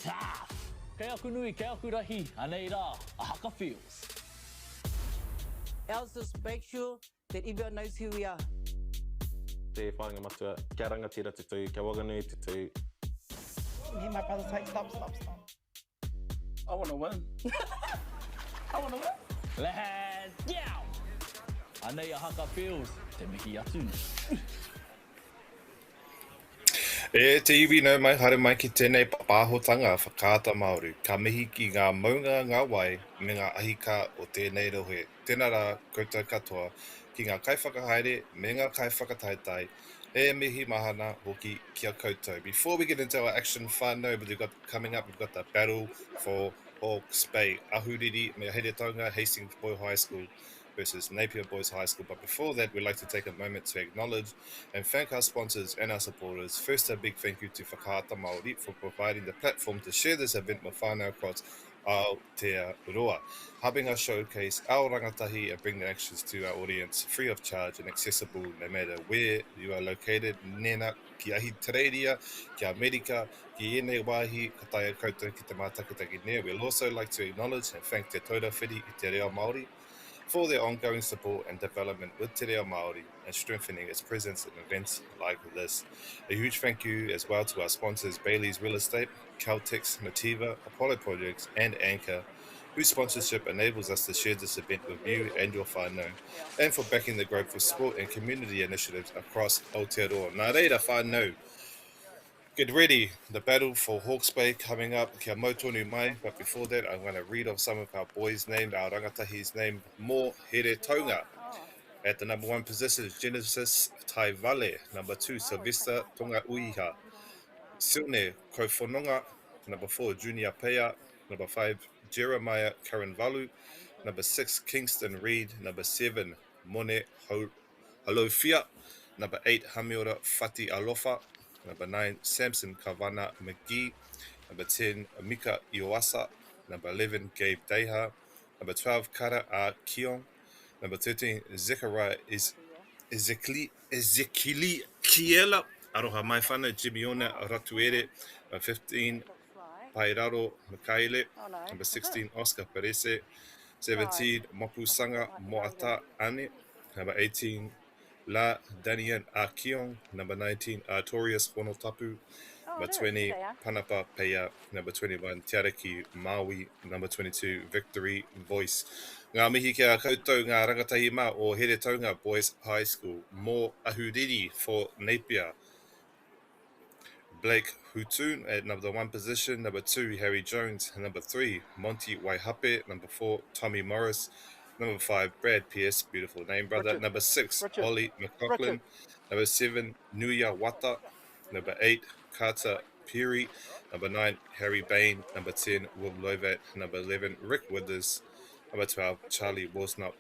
tough. Kei aku nui, kei aku rahi, anei rā, a haka feels. Ours just make sure that everyone knows who we are. Te whāinga matua, kia rangatira te tū, kia waganui te tū. And hear my brother say, stop. I want to win. I want to win. Let's go! Anei a haka feels, te mihi atu. E te iwi nau mai hare mai ki tēnei papahotanga whakaata Māori. Ka mihi ki ngā maunga ngā wai me ngā ahika o tēnei rohe. Tēnā rā koutou katoa ki ngā kaiwhakahaere me ngā kaiwhakataitai. E mihi mahana hoki kia koutou. Before we get into our action whānau, we've got coming up, we've got the battle for Hawke's Bay. Ahuriri me Here Tauranga Hastings Boys High School versus Napier Boys High School. But before that, we'd like to take a moment to acknowledge and thank our sponsors and our supporters. First, a big thank you to Whakaata Māori for providing the platform to share this event with whānau across Aotearoa, helping us showcase our rangatahi and bring the actions to our audience free of charge and accessible no matter where you are located. Nena, ki ahi Tereiria, ki Amerika, ki ēnei wāhi, ka taia koutou ki te mātakitaki nea. We'll also like to acknowledge and thank Te Taura Whiri i Te Reo Māori for their ongoing support and development with Te Reo Māori and strengthening its presence in events like this. A huge thank you as well to our sponsors Bailey's Real Estate, Caltex, Nativa, Apollo Projects and Anchor, whose sponsorship enables us to share this event with you and your whānau, and for backing the growth of sport and community initiatives across Aotearoa. Nā reira whānau, get ready, the battle for Hawke's Bay coming up, kia mautonu mai, but before that I'm going to read off some of our boys' names, our rangatahi's name, Mō Here Taunga. At the number 1 position is Genesis Tai Vale, number 2 Sylvester Tonga Uiha, Silne Kofononga, number 4 Junior Pea, number 5 Jeremiah Karanvalu, number 6 Kingston Reed, number 7 Mone Halofia, number 8 Hamiora Fati Alofa, number 9 Samson Kavana McGee, number 10 Mika Iwasa, number 11 Gabe Deha, number 12 Kara A Kion, number 13 Zechariah Ezekieli Kiela, aroha mai whana Jimiona Ratuere, number 15 Pairaro Makaile, number 16 Oscar Perese, 17 Moku Sanga Moata Ane, number 18 La Danian Akion, number 19 Artorius Honotapu, number 20 Panapa Peya, number 21 Tiaraki Maui, number 22 Victory Voice. Ngā mihi kia koutou ngā rangatahi mā o Here Tauranga Boys High School, Mō Ahuriri for Napier. Blake Hutun at number 1 position, number 2 Harry Jones, number 3 Monty Waihape, number 4 Tommy Morris, number 5 Brad Pierce, beautiful name brother, Richard. number 6 Richard. Ollie McLaughlin, number 7 Nuya Wata, number 8 Carter Peary, number 9 Harry Bain, number 10 Will Lovat, number 11 Rick Withers, number 12 Charlie Worsnop,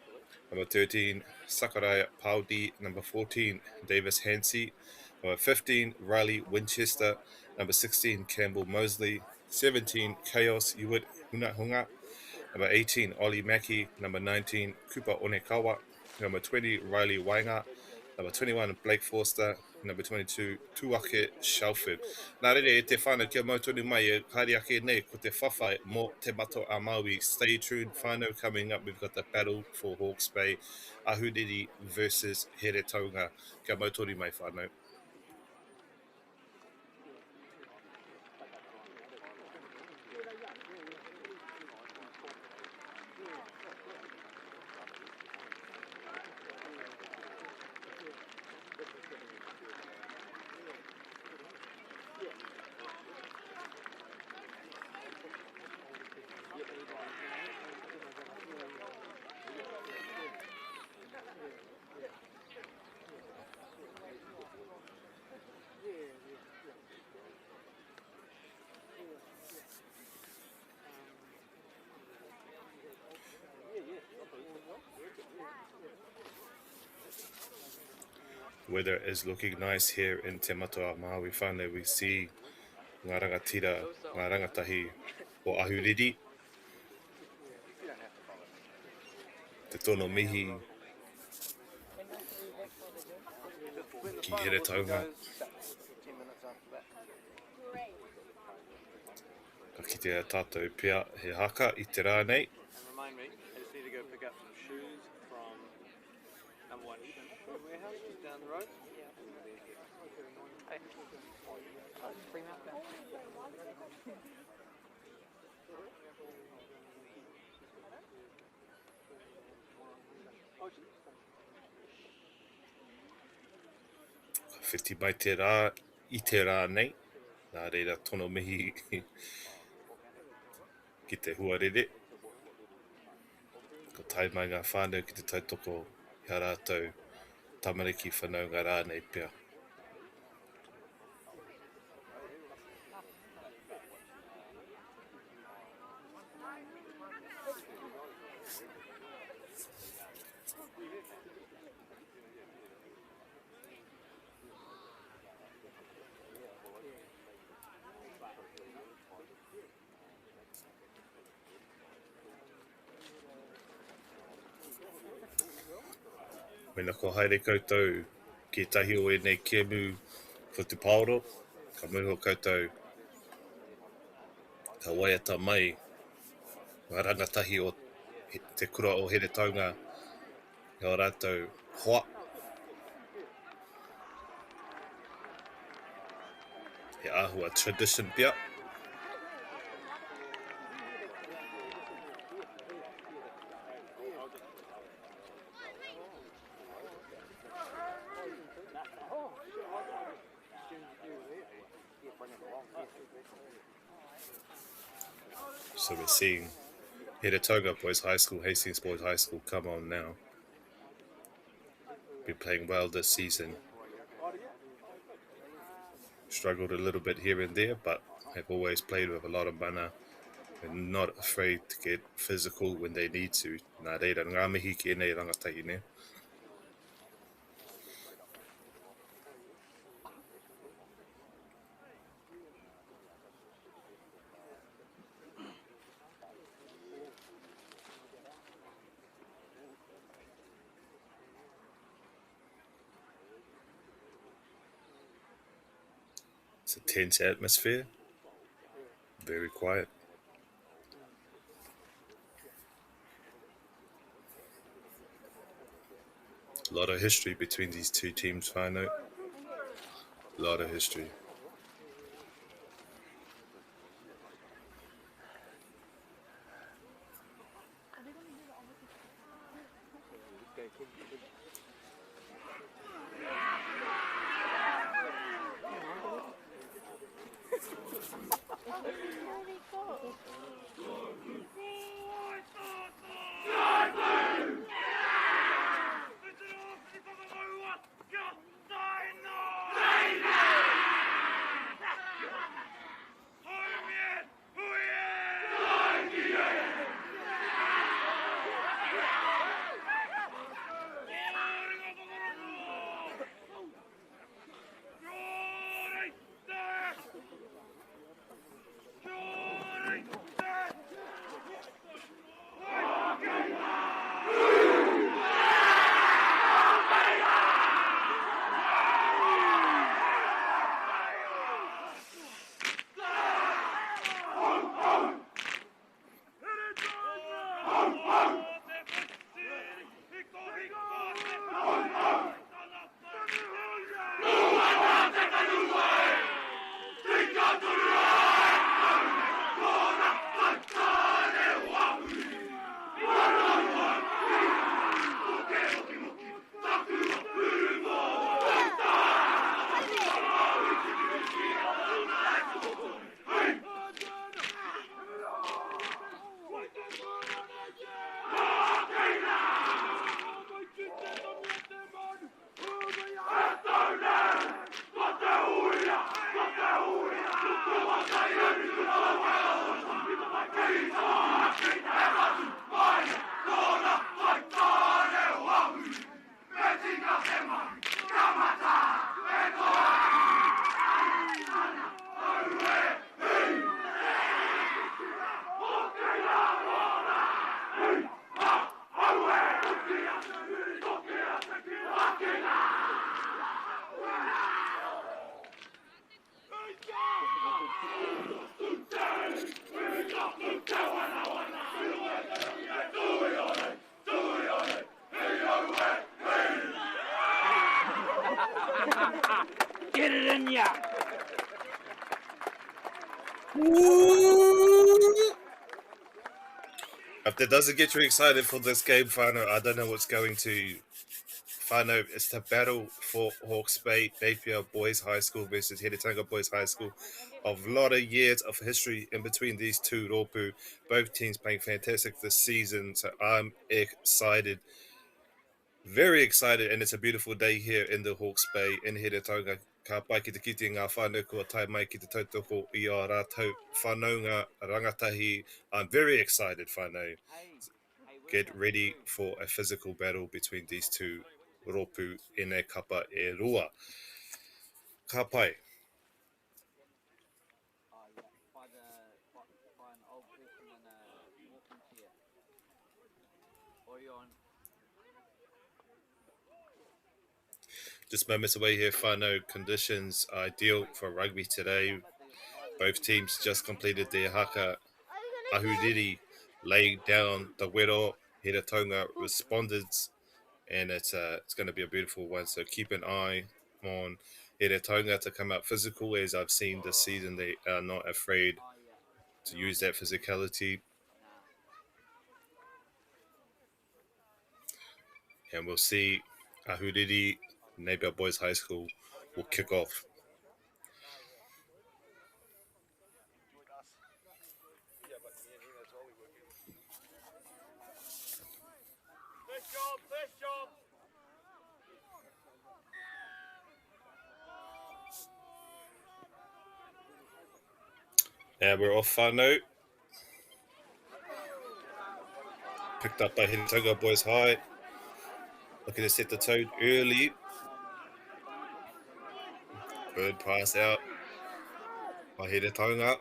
number 13 Sakurai Paudi, number 14 Davis Hansey, number 15 Riley Winchester, number 16 Campbell Mosley, 17 Chaos Iwit Hunahunga, number 18 Ollie Mackey, number 19 Kupa Onekawa, number 20 Riley Wainga, number 21 Blake Forster, number 22 Tuake Shelford. Nā rere e te whānau kia mautonu mai e kāri ake nei ko te whawhai mō te mato a Maui. Stay tuned, whānau coming up. We've got the battle for Hawke's Bay, Ahuriri versus Here Tauranga. Kia mautonu mai whānau. Weather is looking nice here in Te Matoa Maui whānau. We see ngā rangatira, ngā rangatahi o Ahuriri. Te tono mihi ki Here Tauranga. Ka kitea tātou pia he haka I te rā nei. And remind me, I just need to go pick up some shoes from number 1 shoe warehouse just down the road. Yeah. Hey. Oh, it's free mouth there. Ka whiti mai te rā, I te rā nei. Nā reira tono mihi ki te huarere. Ko tai mai ngā whānau ki te tautoko I a rātou tamariki whanau ngā rā nei pia. Mena ko haere koutou ki tahi o nei kemu whatupaoro, ka muho koutou ka waiata mai ngā rangatahi o te kura o here taunga i o rātou hoa. He āhua tradition pia. So we're seeing Tauranga Boys High School, Hastings Boys High School come on now. Been playing well this season. Struggled a little bit here and there, but have always played with a lot of mana and not afraid to get physical when they need to. Nā reira, ngā mihi ki nei rangatahi ne. It's a tense atmosphere, very quiet. A lot of history between these two teams, whānau. A lot of history. Virginia. If that doesn't get you excited for this game, whānau, I don't know what's going to. Whānau, it's the battle for Hawke's Bay, Napier Boys High School versus Tauranga Boys High School. A lot of years of history in between these two rōpū. Both teams playing fantastic this season, so I'm excited. Very excited, and it's a beautiful day here in the Hawke's Bay in Tauranga. Ka pai ki te kiti ngā whānau kua tai mai ki te tautoko I a rātou whanaunga rangatahi. I'm very excited, whānau. Get ready for a physical battle between these two rōpū in a kapa e rua. Ka pai. Just moments away here, whānau. Conditions ideal for rugby today. Both teams just completed their haka. Ahuriri laid down the wero. Tauranga responded, and it's going to be a beautiful one. So keep an eye on Tauranga to come out physical. As I've seen this season, they are not afraid to use that physicality. And we'll see Ahuriri, Napier Boys High School will kick off. And we're off whānau. Picked up by Tauranga Boys High. Looking to set the tone early. Good pass out by Tauranga.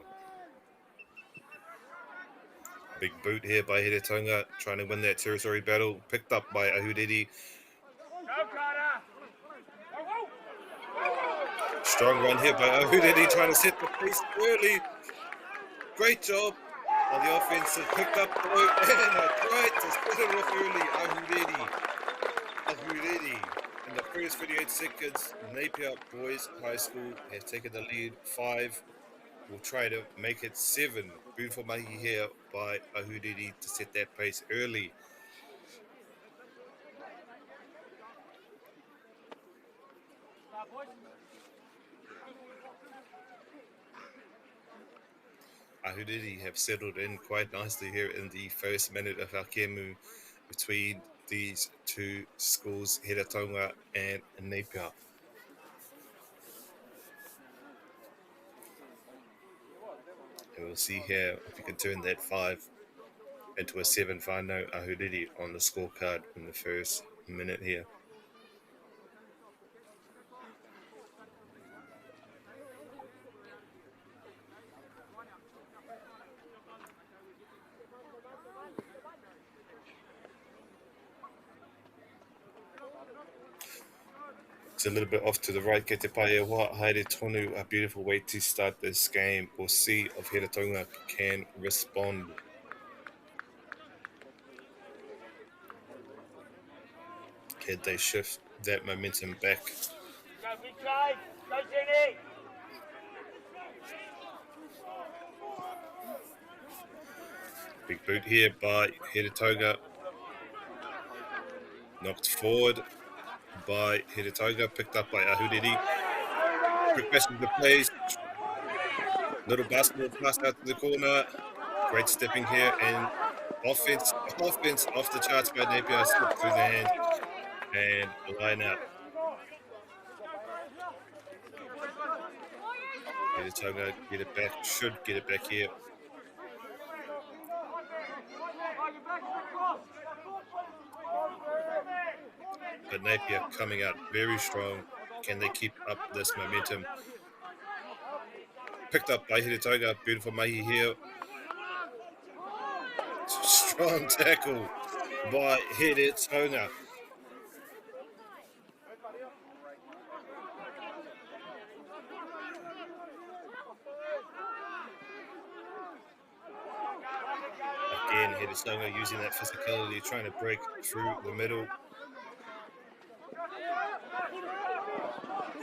Big boot here by Tauranga, trying to win that territory battle. Picked up by Ahuriri. Strong run here by Ahuriri, trying to set the pace early. Great job on the offense. Picked up the boot and a try to split it off early. Ahuriri. In the first 38 seconds, Napier Boys High School has taken the lead 5. We'll try to make it 7. Beautiful mahi here by Ahuriri to set that pace early. Ahuriri have settled in quite nicely here in the first minute of our kemu between these two schools, Tauranga and Napier. And we'll see here if we can turn that 5 into a 7. Whānau Ahuriri on the scorecard in the first minute here. It's a little bit off to the right. Ke te pai e wā, haere tonu, a beautiful way to start this game. We'll see if Tauranga can respond. Can they shift that momentum back? Big boot here by Tauranga. Knocked forward by Tauranga, picked up by Ahuriri. Quick passing the place. Little basketball pass out to the corner. Great stepping here, and offense off the charts by Napier, slipped through the hand and line out. Tauranga get it back, should get it back here. But Napier coming out very strong. Can they keep up this momentum? Picked up by Tauranga. Beautiful mahi here. Strong tackle by Tauranga. Again, Tauranga using that physicality, trying to break through the middle.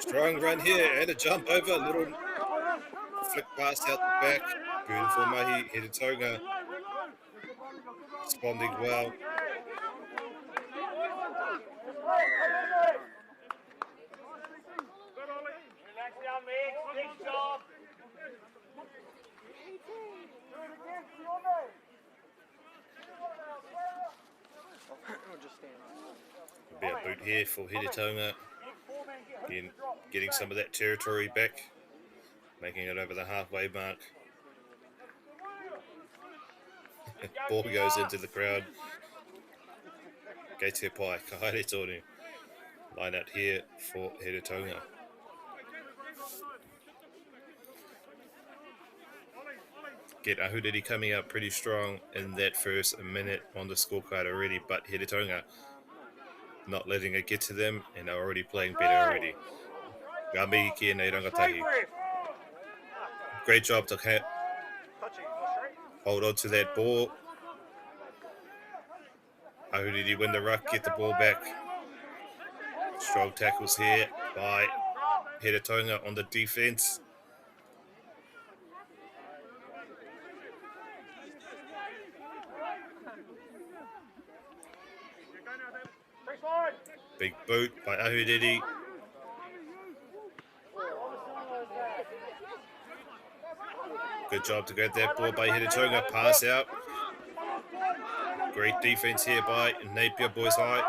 Strong run here and a jump over. Little flick pass out the back. Beautiful mahi. Headed Tauranga. Responding well. A bit of boot here for Tauranga. Getting some of that territory back. Making it over the halfway mark. Ball goes into the crowd. Gates here by Kahaere Tonu. Line out here for Tauranga. Get Ahuriri coming up pretty strong in that first minute on the scorecard already, but Tauranga not letting it get to them and are already playing better already. Ngā ki nei rangatahi. Great job to hold on to that ball. Ahuriri win the ruck, get the ball back. Strong tackles here by Tauranga on the defence. Big boot by Ahuriri. Good job to get that ball by Tauranga. Pass out. Great defence here by Napier Boys High.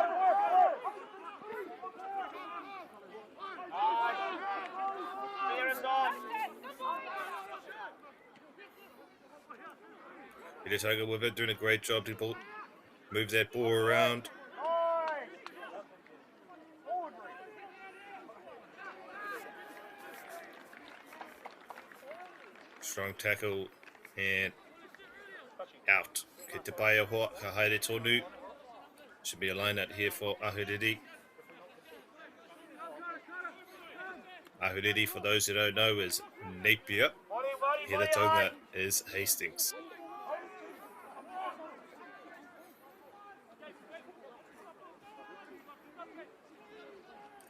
Tauranga with it, doing a great job to move that ball around. Strong tackle and out. Ke te paia hoa, ka haere tonu. Should be a line out here for Ahuriri. Ahuriri, for those who don't know, is Napier. Tauranga is Hastings.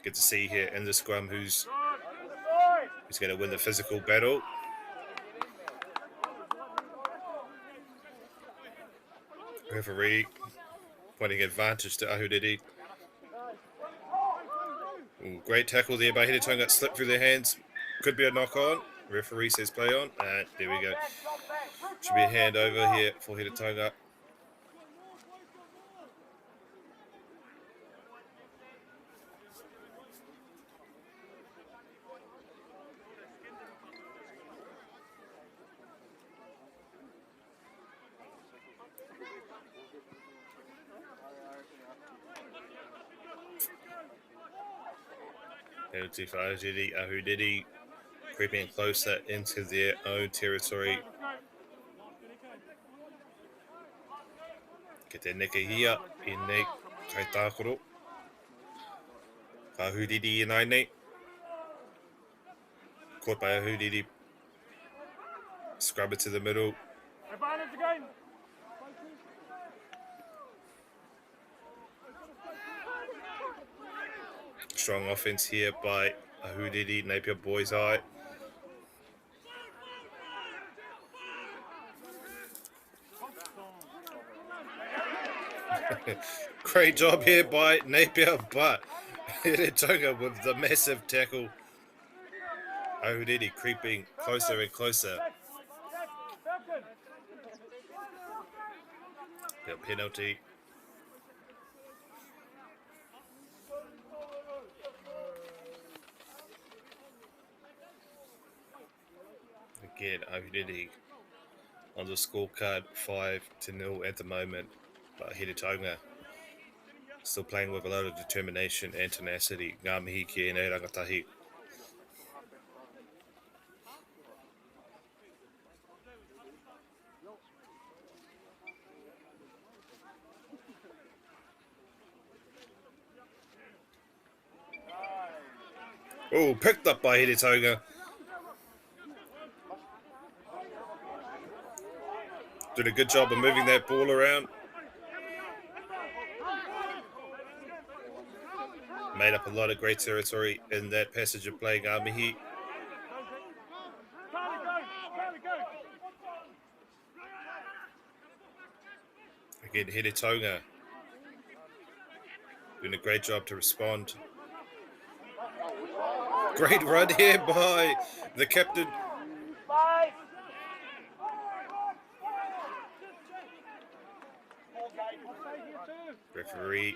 Good to see here in the scrum who's going to win the physical battle. Referee pointing advantage to Ahuriri. Great tackle there by Tauranga, slipped through their hands. Could be a knock on. Referee says play on. And there we go. Should be a hand over here for Tauranga. Penalty for Ahuriri creeping closer into their own territory. Ke te neke hia I nei kai tākoro. Ka Ahuriri I nai nei. Caught by Ahuriri. Scrub it to the middle. Strong offense here by Ahuriri, Napier Boys High. Great job here by Napier, but Tauranga with the massive tackle. Ahuriri creeping closer and closer. The penalty. Again, Ahuriri on the scorecard 5-0 at the moment, but Tauranga still playing with a lot of determination and tenacity. Ngā mihi ki nei rangatahi. Oh, picked up by Tauranga. Did a good job of moving that ball around. made up a lot of great territory in that passage of play, ngā mihi. Again, Here Tauranga doing a great job to respond. Great run here by the captain. Referee,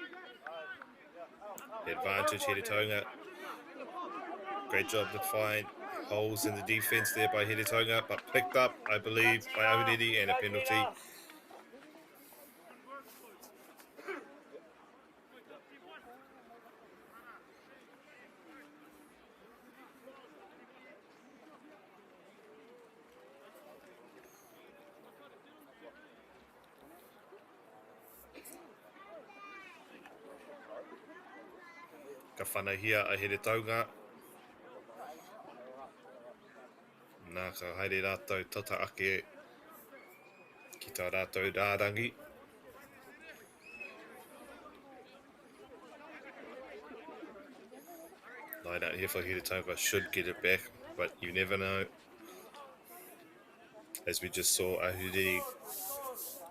advantage Here Tauranga. Great job to find holes in the defence there by Here Tauranga, but picked up, I believe, by Ahuriri, and a penalty. Ka whanahia a Here Tauranga. Nā ka haere rātou tata ake ki tā rātou rārangi. Line out here for Here Tauranga, should get it back, but you never know. As we just saw, Ahuriri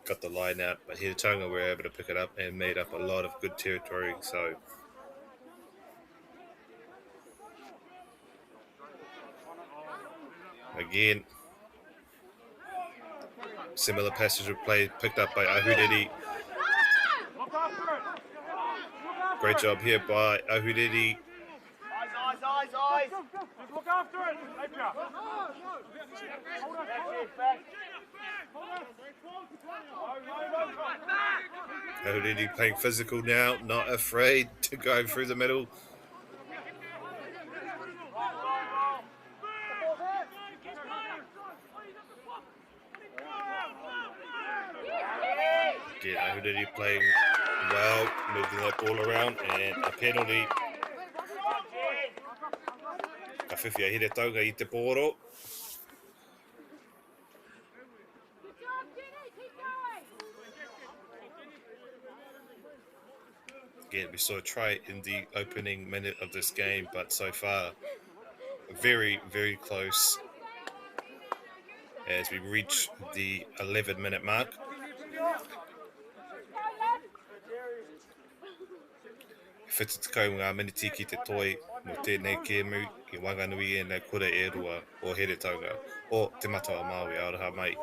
got the line out, but Here Tauranga were able to pick it up and made up a lot of good territory. So again, similar passage of play picked up by Ahuriri. Great job here by Ahuriri. Eyes. Look after it. Napier. Ahuriri playing physical now, not afraid to go through the middle. Again, Ahuriri playing well, moving that ball around, and a penalty. Ka whiwhia Here Tauranga I te pōro. Again, we saw a try in the opening minute of this game, but so far, very, very close as we reach the 11-minute mark. Whitu tekau ngā miniti ki te toi mo tēnei kēmu I wanganui e nei kura e rua o Here Tauranga o te matawa Māori auraha mai.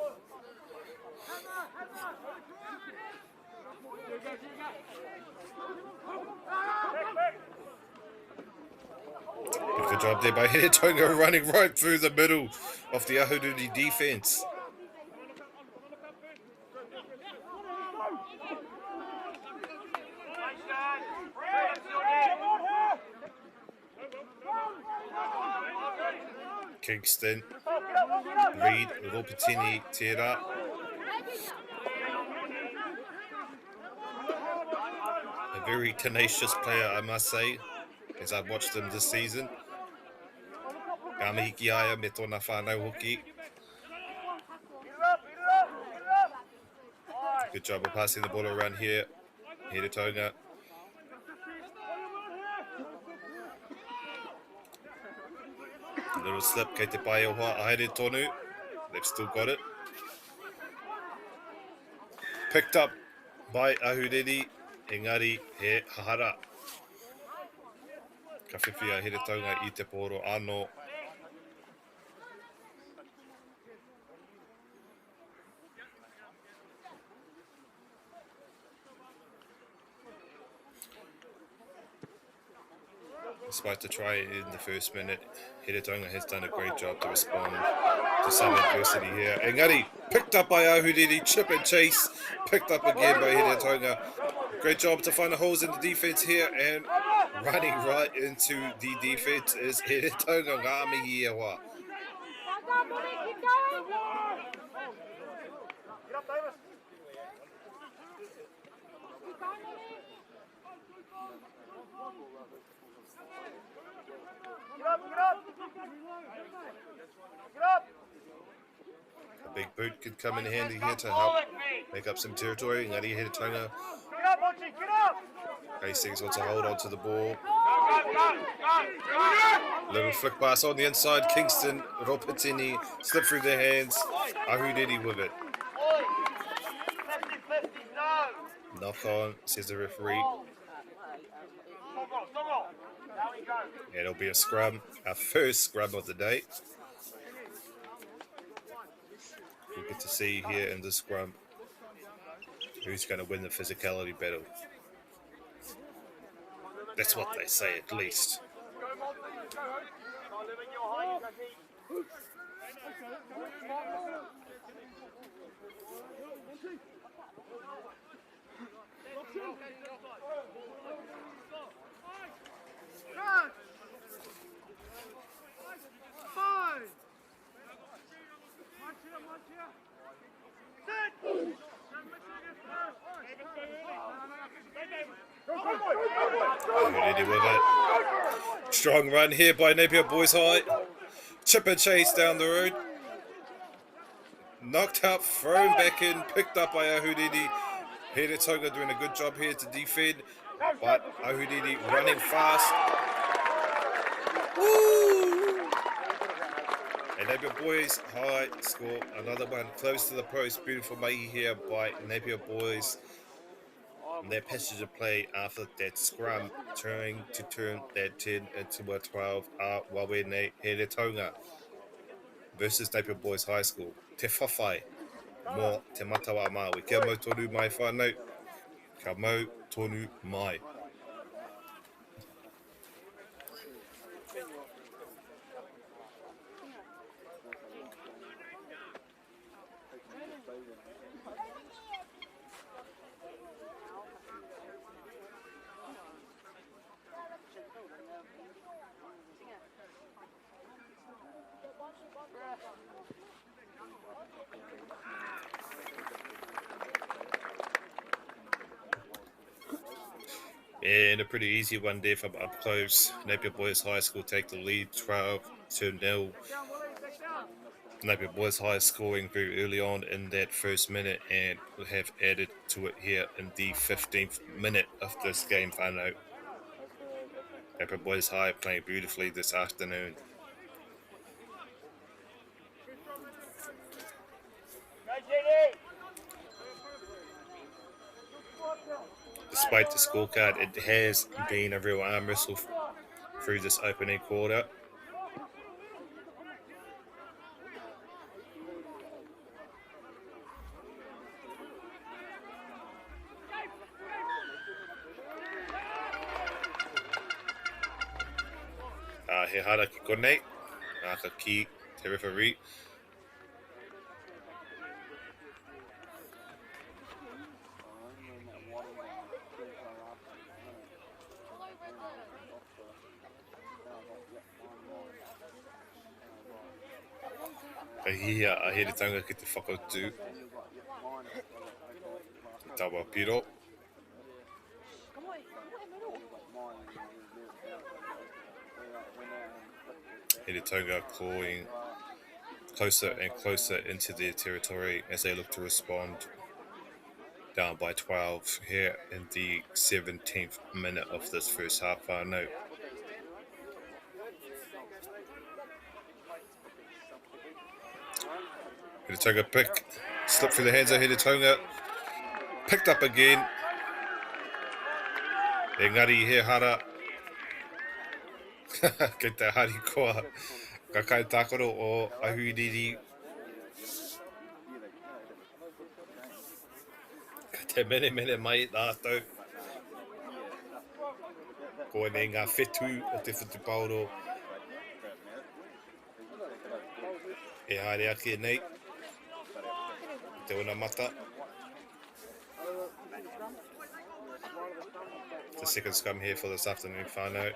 Good job there by Here Tauranga, running right through the middle of the Ahuriri defence. Kingston, Reid, Ropatini, Tera. A very tenacious player, I must say, as I've watched him this season. Ka mihi ki aia me tōna whānau hoki. Good job of passing the ball around here. Here Tauranga. A little slip, kei te pai o hoa, ahere tonu. They've still got it. Picked up by Ahuriri, engari he hahara. Ka whiwhia Here Tauranga I te pōro anō. Despite the try in the first minute, Here Tauranga has done a great job to respond to some adversity here. Engari, picked up by Ahuriri, chip and chase, picked up again by Here Tauranga. Great job to find the holes in the defence here, and running right into the defence is Here Tauranga ngā mihi e hoa. A big boot could come in handy here to help make up some territory. Ngari Here Tauranga. Hastings wants to hold on to the ball. Little flick pass on the inside. Kingston, Ropatini, slip through their hands. Ahuriri with it. Knock on, says the referee. And it'll be a scrum, our first scrum of the day. We get to see here in the scrum who's going to win the physicality battle. That's what they say, at least. Ready with it. Strong run here by Napier Boys High. Chip and chase down the road. Knocked up, thrown back in, picked up by Ahuriri. Tonga doing a good job here to defend, but Ahuriri running fast. Woo! And Napier Boys High score another one close to the post. Beautiful mahi here by Napier Boys. And their passage of play after that scrum, trying to turn that 10 into a 12. Wawene Tonga versus Napier Boys High School. Te whawhai mō te matawa Māori. Kia mau tonu mai whānau. Kia mau tonu mai. And a pretty easy one there from up close. Napier Boys High School take the lead 12-0. Napier Boys High scoring very early on in that first minute and have added to it here in the 15th minute of this game. Whānau. Napier Boys High playing beautifully this afternoon. Despite the scorecard, it has been a real arm wrestle through this opening quarter. He hara ki konei, ka ki te referee. Ahiri tanga ki te whakautu. Tawa piro. Ahiri tanga clawing closer and closer into their territory as they look to respond. Down by 12 here in the 17th minute of this first half. Whānau. Tonga pick, slipped through the hands of Tonga, picked up again. Engari he hara. Kei te hari koa, ka kai tākoro o Ahuriri. Te mene mai tātou. Ko ne ngā whetū o te whetupauro. E haere ake nei. Te ona mata. The second scrum here for this afternoon, whānau.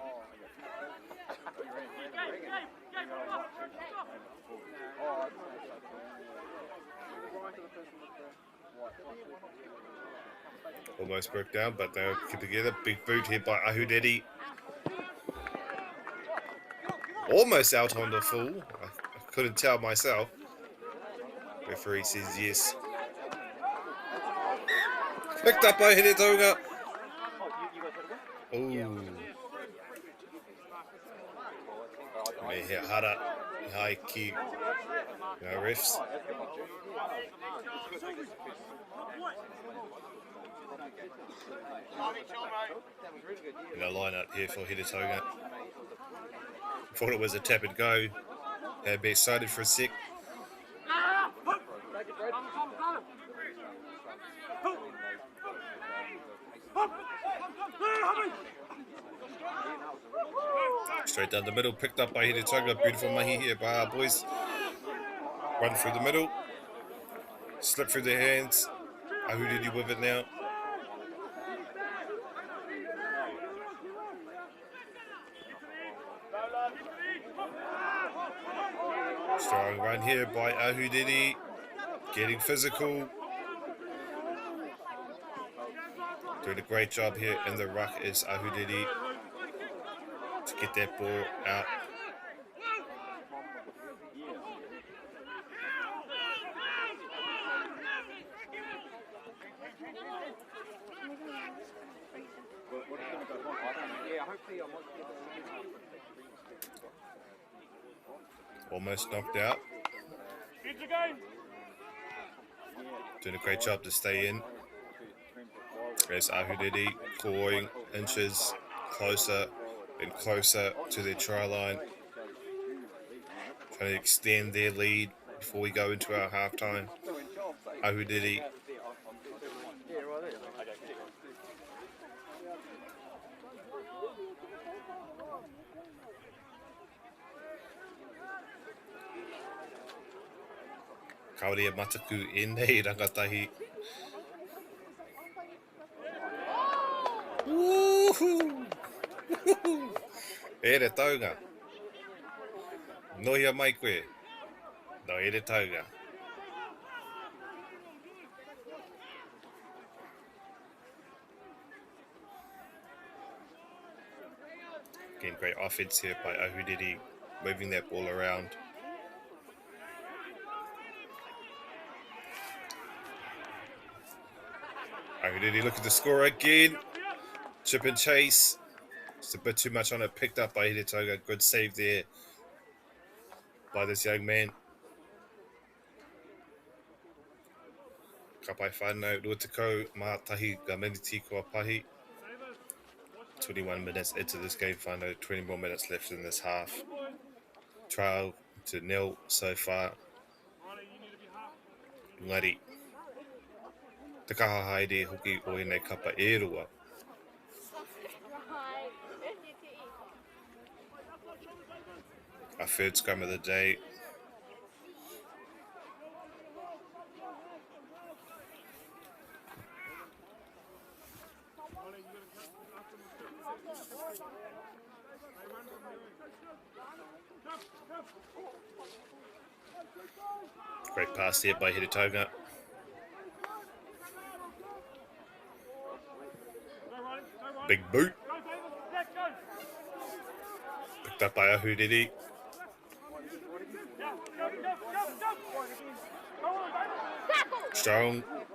Almost broke down, but they'll keep together. Big boot here by Ahuriri. Almost out on the full. I couldn't tell myself. Referee says yes. Picked up by Tonga. Ooh. Me he hara, hai ki ngā refs. And a line up here for Hidetoga. Thought it was a tap and go. Had been excited for a sec. Straight down the middle, picked up by Hidetoga. Beautiful mahi here by our boys. Run through the middle. Slip through their hands. Ahuriri with it now. Strong run here by Ahuriri. Getting physical. Doing a great job here in the ruck is Ahuriri to get that ball out. Almost knocked out. Doing a great job to stay in. As Ahuriri clawing inches closer and closer to their try line. Trying to extend their lead before we go into our halftime. Ahuriri. Kaore e mataku e nei rangatahi. Woohoo! E re tauga. Nohia mai koe. No e re tauga. Again, great offense here by Ahuriri, moving that ball around. Ahuriri look at the score again. Chip and chase. Just a bit too much on it. Picked up by Hidetoga. Good save there by this young man. Ka pai whānau, Ruatako, Mātahi, Gaminiti, Kua Pahi. 21 minutes into this game, whānau, 20 more minutes left in this half. 12-0 so far. Ngari. Te kaha haere hoki o enei kapa e rua. Our third scrum of the day. Great pass here by Hidetoga. Big boot. Picked up by Ahuriri.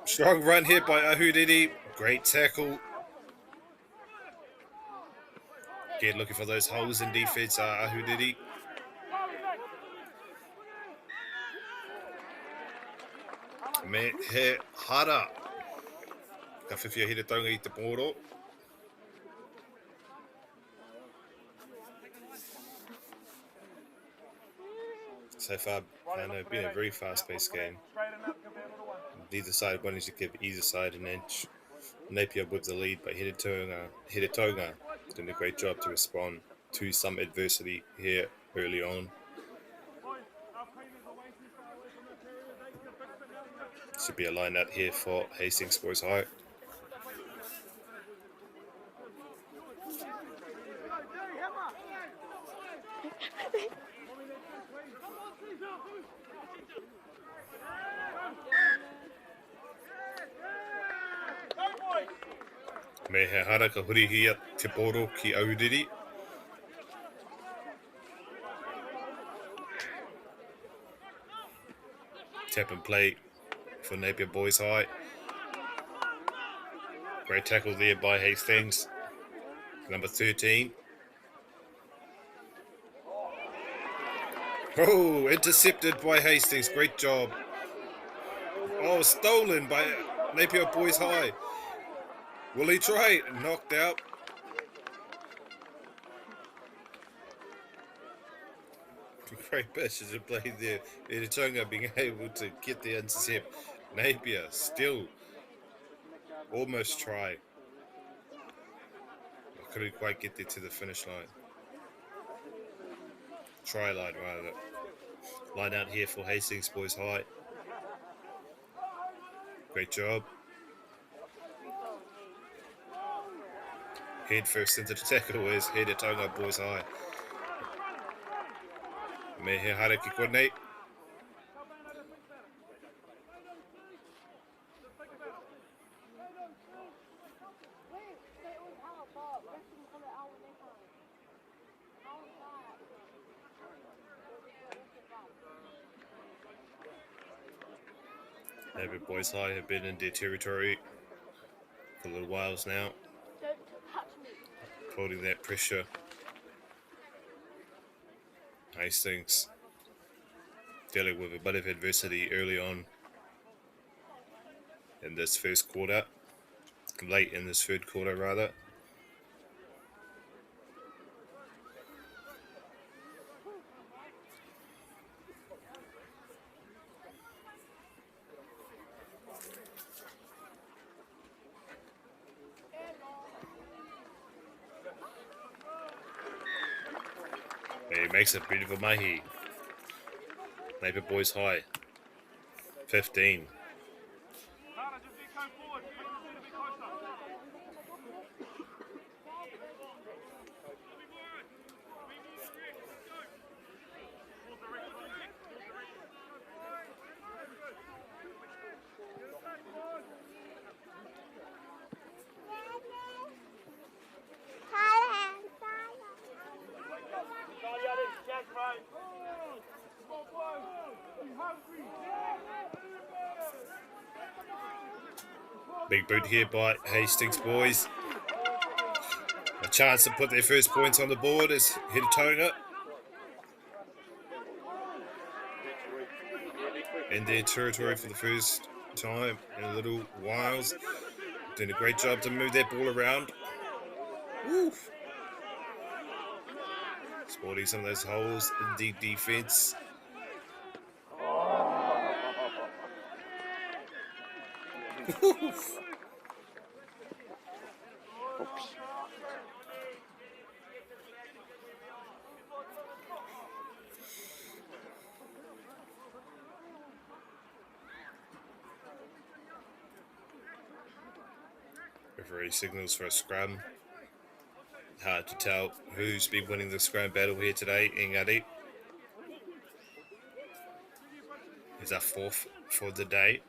Strong run here by Ahuriri. Great tackle. Again, looking for those holes in defense, Ahuriri. Me he hara. Ka whiwhia Hidetoga I te pōro. So far, been a very fast-paced game. Neither side wanting to give either side an inch. Napier with the lead, but Hidetoga doing a great job to respond to some adversity here early on. Should be a line out here for Hastings Boys High. Me he hara ka hurihia te poro ki Ahuriri. Tap and play for Napier Boys High. Great tackle there by Hastings. Number 13. Oh, intercepted by Hastings. Great job. Oh, stolen by Napier Boys High. Will he try? Knocked out. Great passes of play there. Tauranga being able to get the intercept. Napier still almost try. Couldn't quite get there to the finish line. Try line rather. Line out here for Hastings Boys High. Great job. Head first into the tackle is head at Tauranga Boys High. Me he hara ki konei. Napier Boys High have been in their territory for a little whiles now, holding that pressure. Hastings dealing with a bit of adversity early on in this first quarter, late in this third quarter rather. He makes a beautiful mahi. Napier Boys High, 15. Big boot here by Hastings Boys. A chance to put their first points on the board is head of Tauranga. In their territory for the first time in a little whiles. Doing a great job to move that ball around. Woo. Sporting some of those holes in deep defence. Referee signals for a scrum. Hard to tell who's been winning the scrum battle here today. Engari is our fourth for the day.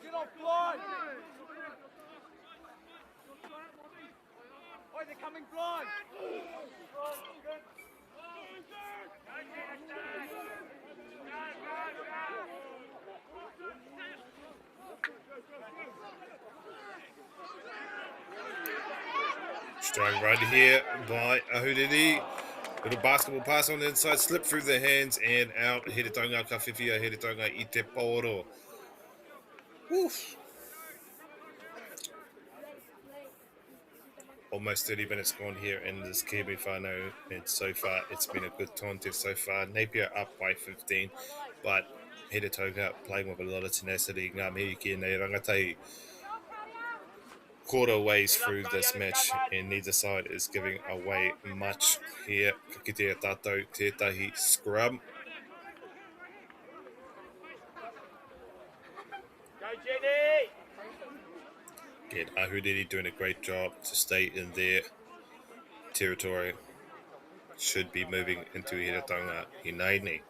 Get off blind! Oh, they're coming blind! Strong run here by Ahuriri. Little basketball pass on the inside, slip through the hands and out. Here to Tauranga ka whiwhia, here to Tauranga I te paoro. Woof. Almost 30 minutes gone here in this Kiwi whānau, and so far it's been a good contest so far. Napier up by 15, but here to Tauranga playing with a lot of tenacity. Ngā mihi ki nei rangatai quarter ways through this match, and neither side is giving away much here. Ka kitea tātou tētahi scrum. Again, Ahuriri doing a great job to stay in their territory. Should be moving into Hiratanga Hinaini.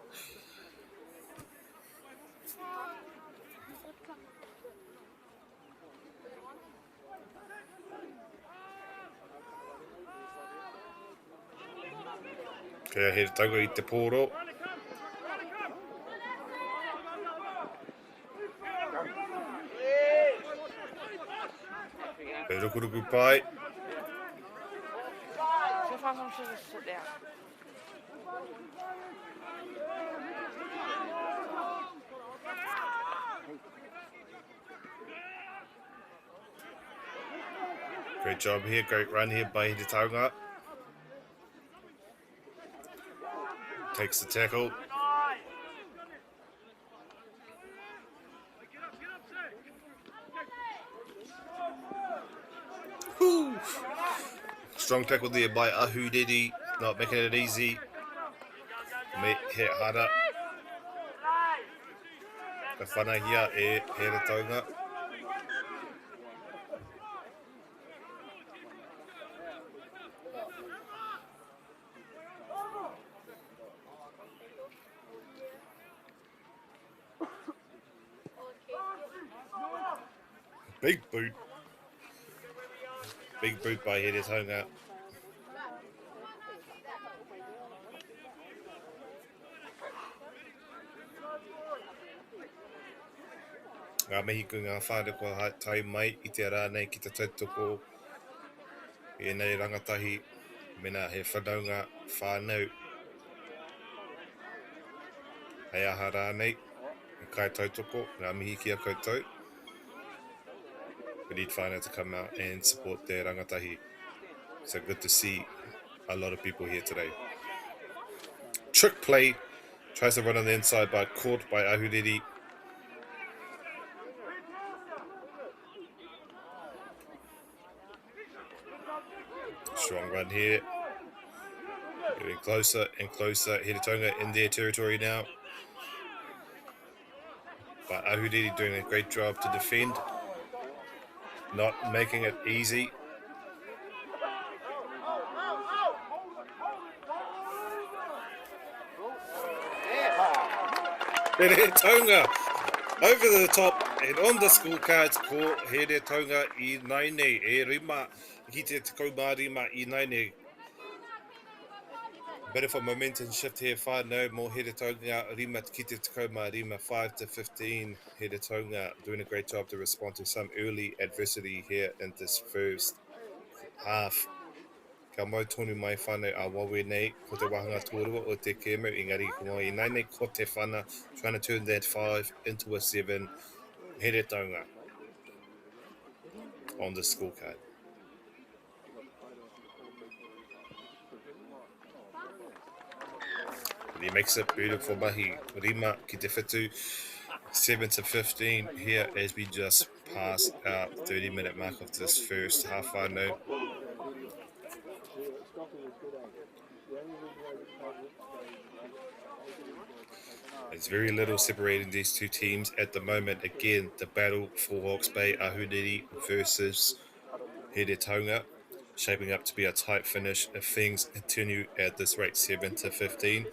Kia Hiratanga I te pōro. Rukuruku pai. should just sit down. Great job here, great run here by Tauranga. Takes the tackle. Woo. Strong tackle there by Ahuriri, not making it easy. Hit harder. Ka whanahia e Tauranga. Big boot. Big boot by Tauranga. Ngā mihi ko ngā whāra kua tai mai I te rānei ki te tautoko. E nei rangatahi, mena he whanaunga whānau. Hei aha rānei, kai tautoko, ngā mihi ki a koutou. We need whānau to come out and support their rangatahi. So good to see a lot of people here today. Trick play, tries to run on the inside but caught by Ahuriri. Strong run here. Getting closer and closer. Tauranga in their territory now. But Ahuriri doing a great job to defend. Not making it easy. Tauranga over the top and on the scorecards ko Tauranga I naine e rima ki te tekau rima I naine. Bit of a momentum shift here, whānau more Tauranga rima ki te tekau rima 5-15. Tauranga doing a great job to respond to some early adversity here in this first half. Ka mau tonu mai whānau a wawe nei ko te wahanga tōrua o te kēmu engari ko mai naine ko te whana trying to turn that 5 into a 7. Tauranga on the scorecard. He makes it beautiful mahi. Rima ki te whetū 7-15 here as we just pass our 30-minute mark of this first half whānau. There's very little separating these two teams at the moment. Again, the battle for Hawke's Bay, Ahuriri versus Tauranga, shaping up to be a tight finish if things continue at this rate, 7-15.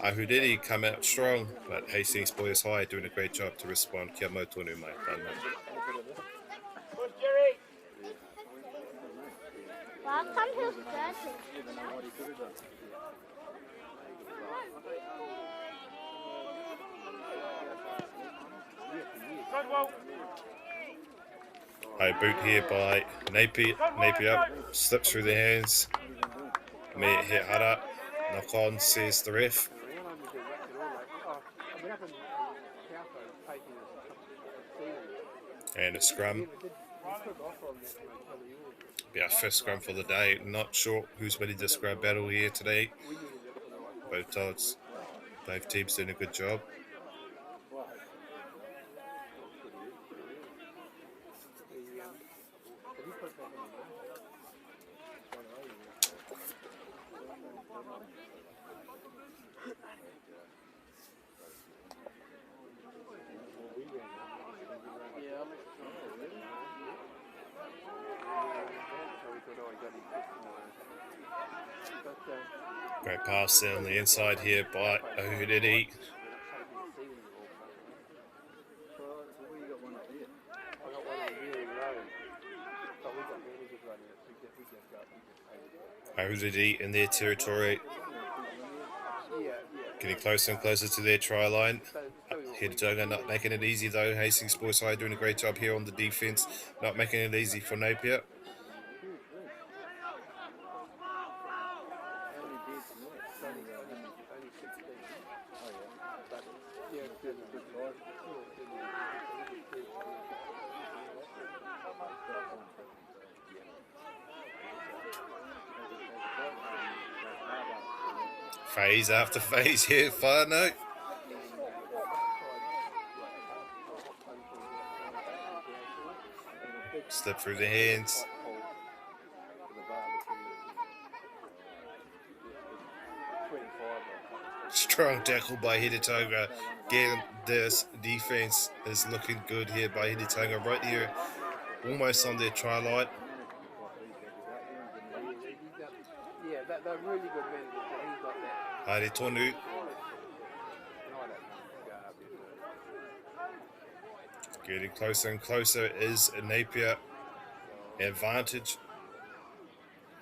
Ahuriri come out strong, but Hastings Boys High doing a great job to respond. Kia mau tonu mai. Welcome to High boot here by Napier. Napier slips through the hands. Me hit hara. Knock on, says the ref. And a scrum. Be our first scrum for the day. Not sure who's winning the scrum battle here today. Both teams doing a good job. Great pass on the inside here by Ahuriri. Ahuriri in their territory. Getting closer and closer to their try line. Tauranga not making it easy though. Hastings Boys High doing a great job here on the defence. Not making it easy for Napier. Phase after phase here, whānau. Slip through the hands. Strong tackle by Hidetanga. Again, this defense is looking good here by Hidetanga right here, almost on their try line. Yeah, they're really good men. He's got that. Haere tonu. Getting closer and closer is a Napier advantage,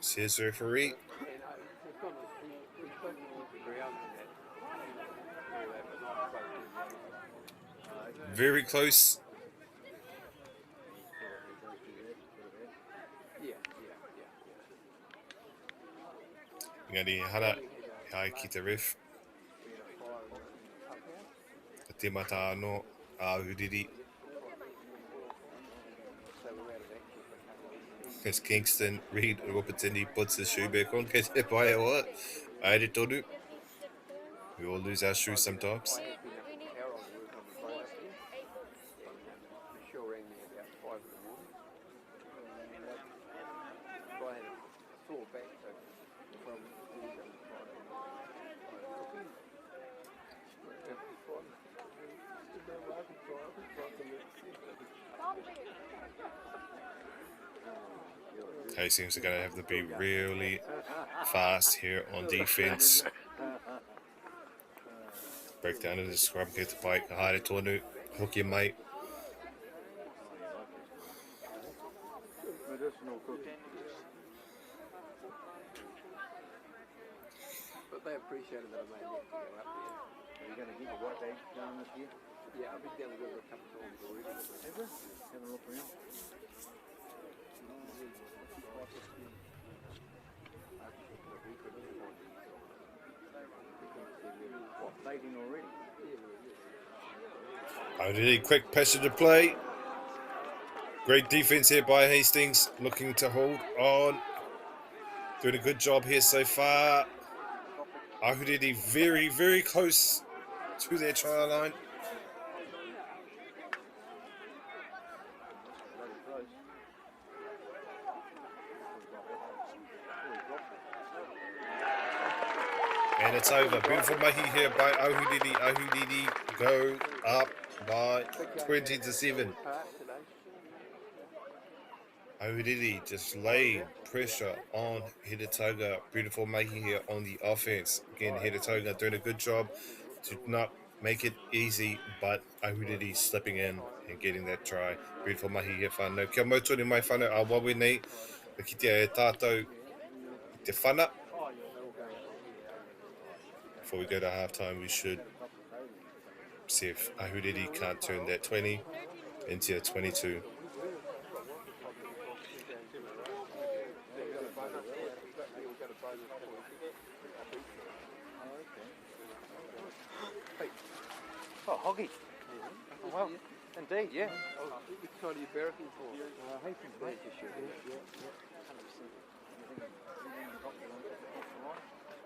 says referee. Very close. Ngari hara hai ki te ref. Te mata anō āhuriri. As Kingston, Reid, Ropatini puts his shoe back on. Kei te pai awa. Aere tonu. We all lose our shoes sometimes. Hastings are going to have to be really fast here on defense. Break down into the scrum, get the bike, haere tonu, hook your mate. But they appreciated that I made it to go up there. Are you going to get your white eggs down this year? Yeah, I've been down the river a couple of times already. Ever? Have a look around. Already quick passage to play. Great defense here by Hastings, looking to hold on. Doing a good job here so far. Ahuriri very, very close to their try line. And it's over. Beautiful mahi here by Ahuriri. Ahuriri go up by 20-7. Ahuriri just laying pressure on Hidetanga. Beautiful mahi here on the offense. Again, Hidetanga doing a good job to not make it easy, but Ahuriri slipping in and getting that try. Beautiful mahi here, whānau. Kia mautoni mai whānau a wawe nei. Ki te e tātou te whana. Before we go to halftime, we should see if Ahuriri can't turn that 20 into a 22. Oh, Hoggy. Oh, well, indeed, yeah. Which side are you barracking for? Hastings, mate.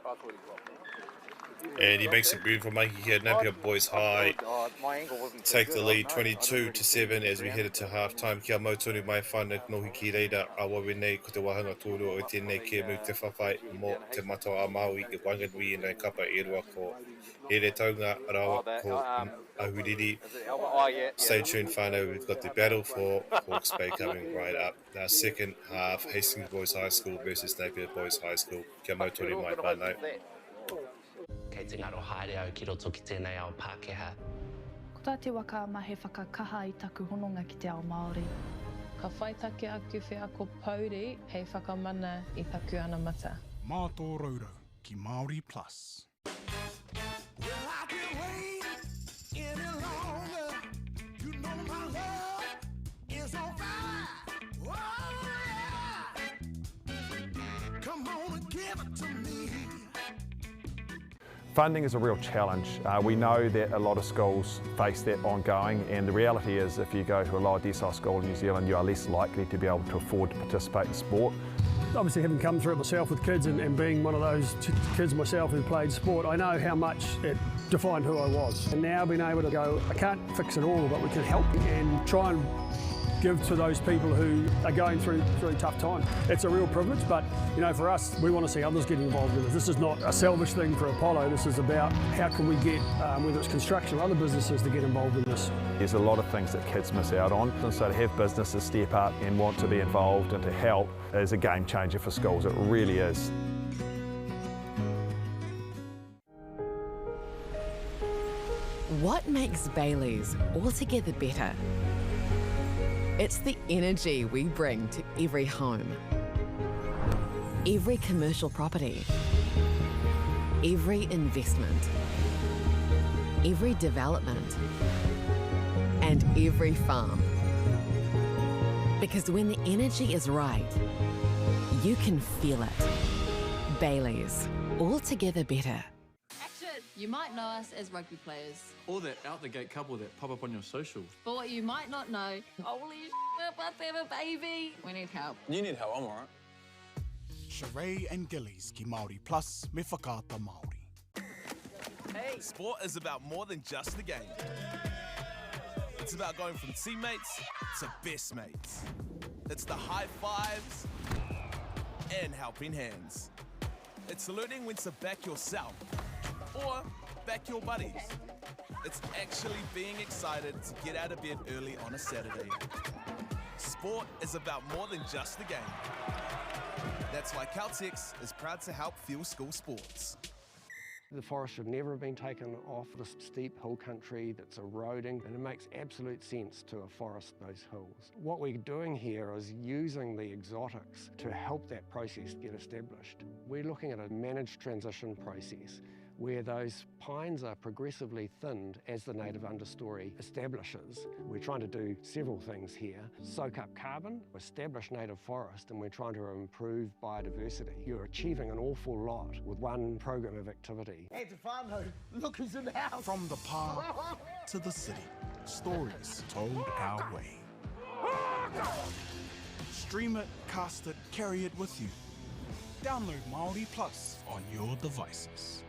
I thought he blocked. And he makes it beautiful, making here Napier Boys High take the lead 22-7 as we headed to halftime. Kia mautonu mai whānau nohi ki reira a wawe nei ko te wahanga tōru o tēnei ke mu te whawhai mō te matoa a MΑORI i wanganui e nei kapa e rua ko here taunga rawa ko Ahuriri. Stay tuned whānau, we've got the battle for Hawke's Bay coming right up. Our second half, Hastings Boys High School versus Napier Boys High School. Kia mautonu mai whānau. Kei te ngaro haere au ki roto ki tēnei ao Pākehā. Ko tā te waka ma he whakakaha I taku hononga ki te ao MAORI. Ka whaitake aku whea ko Pauri hei whakamana I taku ana mata. Mā tō raurau ki MAORI Plus. Well, I can't wait any longer. You know my love is on fire. Oh, yeah. Come on and give it to me. Funding is a real challenge. We know that a lot of schools face that ongoing, and the reality is if you go to a lower decile school in New Zealand, you are less likely to be able to afford to participate in sport. Obviously, having come through it myself with kids and being one of those kids myself who played sport, I know how much it defined who I was. And now being able to go, I can't fix it all, but we can help and try and give to those people who are going through really tough time. It's a real privilege, but you know, for us, we want to see others get involved in it. This is not a selfish thing for Apollo. This is about how can we get, whether it's construction or other businesses, to get involved in this. There's a lot of things that kids miss out on, and so to have businesses step up and want to be involved and to help is a game changer for schools. It really is. What makes Bailey's altogether better? It's the energy we bring to every home, every commercial property, every investment, every development, and every farm. Because when the energy is right, you can feel it. Bailey's, altogether better. You might know us as rugby players. Or that out-the-gate couple that pop up on your socials. But what you might not know, holy shit, but they have a baby. We need help. You need help, I'm alright. Sheree and Gillies ki Māori plus me whakaata Māori. Hey! Sport is about more than just the game. It's about going from teammates to best mates. It's the high fives and helping hands. It's learning when to back yourself or back your buddies. It's actually being excited to get out of bed early on a Saturday. Sport is about more than just the game. That's why Caltex is proud to help fuel school sports. The forest should never have been taken off this steep hill country that's eroding, and it makes absolute sense to afforest those hills. What we're doing here is using the exotics to help that process get established. We're looking at a managed transition process where those pines are progressively thinned as the native understory establishes. We're trying to do several things here. Soak up carbon, establish native forest, and we're trying to improve biodiversity. You're achieving an awful lot with one program of activity. Hey, Tefano, look who's in the house. From the park to the city, stories told our way. Stream it, cast it, carry it with you. Download MāORI Plus on your devices.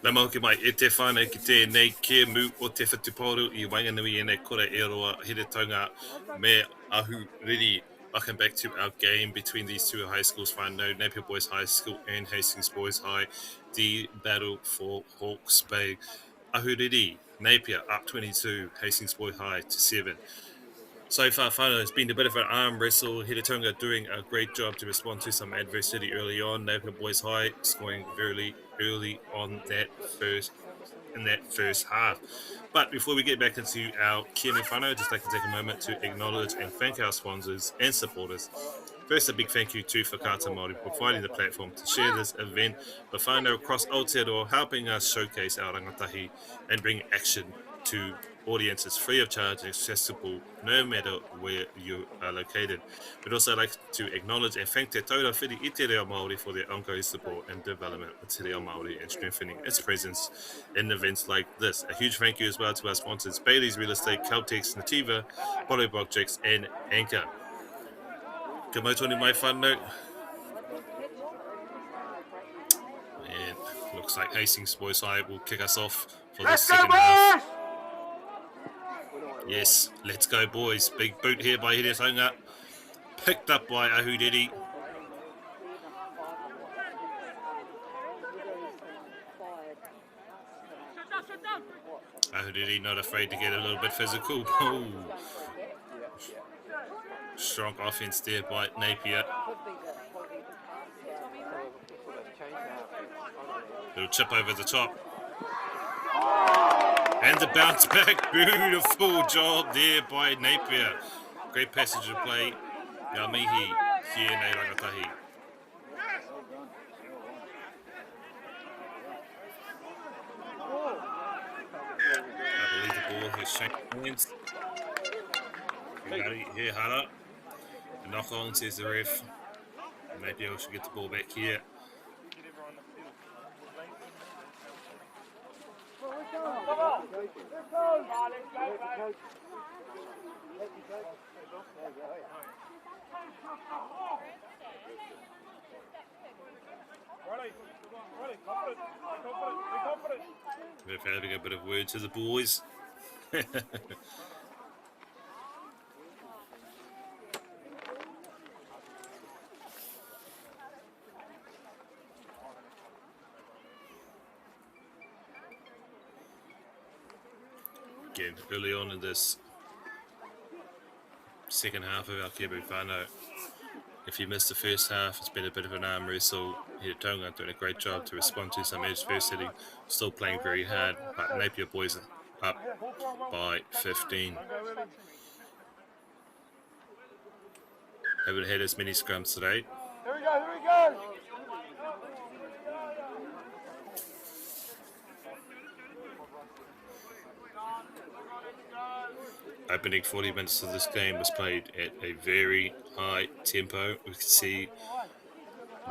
Nā mahoki mai, e te whānau ki tēnei ke mu o te whatuporu I Wainganui e nei kora e roa here taunga me ahu riri. Welcome back to our game between these two high schools, whānau, Napier Boys High School and Hastings Boys High. The battle for Hawke's Bay. Ahu riri, Napier up 22, Hastings Boys High to 7. So far, whānau, it's been a bit of an arm wrestle. Hiritonga doing a great job to respond to some adversity early on. Napier Boys High scoring very early on in that first half. But before we get back into our kia me whānau, I'd just like to take a moment to acknowledge and thank our sponsors and supporters. First, a big thank you to Whakaata Māori for providing the platform to share this event with whānau across Aotearoa, helping us showcase our rangatahi and bring action to audiences free of charge and accessible no matter where you are located. We'd also like to acknowledge and thank Te Taura Whiri I Te Reo Māori for their ongoing support and development of Te Reo Māori and strengthening its presence in events like this. A huge thank you as well to our sponsors Bailey's Real Estate, Caltex, Nativa, Polo Projects and Anchor. Ka mautoni mai whānau. And looks like Hastings Boys High will kick us off for the second half. Yes, let's go boys. Big boot here by Hiritonga. Picked up by Ahuriri. Ahuriri not afraid to get a little bit physical. Oh. Strong offense there by Napier. Little chip over the top. And the bounce back, beautiful job there by Napier. Great passage of play. Ngā mihi here nei rangatahi. I believe the ball has changed hands. Here, Hara. Knock on, says the ref. Napier should get the ball back here. We're having a bit of word to the boys. Again, early on in this second half of our Kebu whānau, if you missed the first half, it's been a bit of an arm wrestle. Here Tauranga doing a great job to respond to some adversity, still playing very hard, but Napier Boys up by 15. Haven't had as many scrums today. Here we go, here we go! Opening 40 minutes of this game was played at a very high tempo. We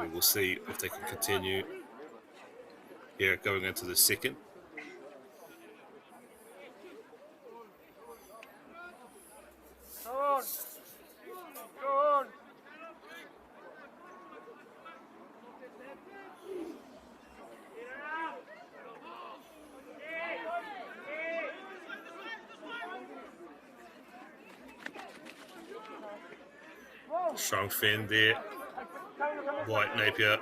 will see if they can continue here going into the second. Go on! Go on! Strong fend there. White Napier.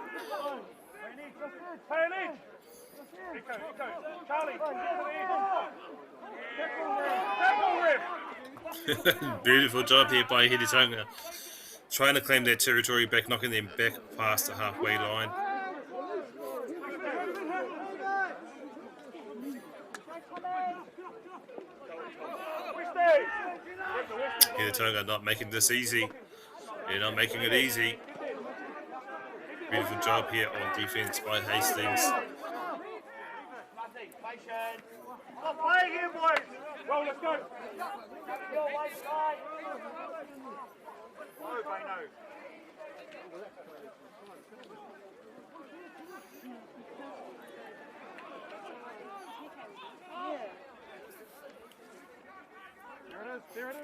Beautiful job here by Tauranga. Trying to claim their territory back, knocking them back past the halfway line. Tauranga not making this easy. They're not making it easy. Beautiful job here on defence by Hastings. Stop playing here, boys! Well, let's go!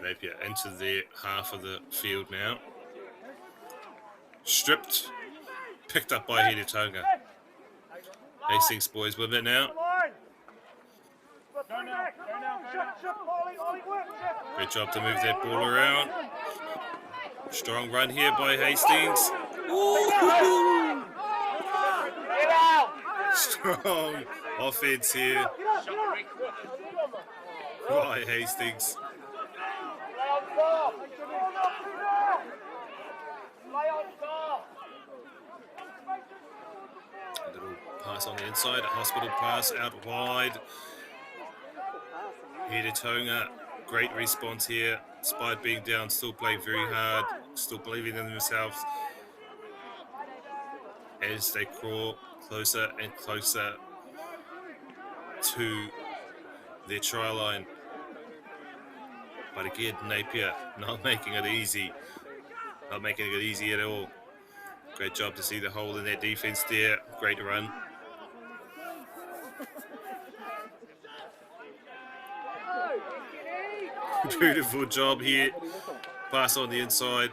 Napier into their half of the field now. Stripped, picked up by Tauranga. Hastings Boys with it now. Great job to move that ball around. Strong run here by Hastings. Ooh. Strong offense here by Hastings. A little pass on the inside, a hospital pass out wide. Here to Tauranga, great response here. Despite being down, still playing very hard, still believing in themselves. As they crawl closer and closer to their try line. But again, Napier not making it easy. Not making it easy at all. Great job to see the hole in their defense there. Great run. Beautiful job here. Pass on the inside.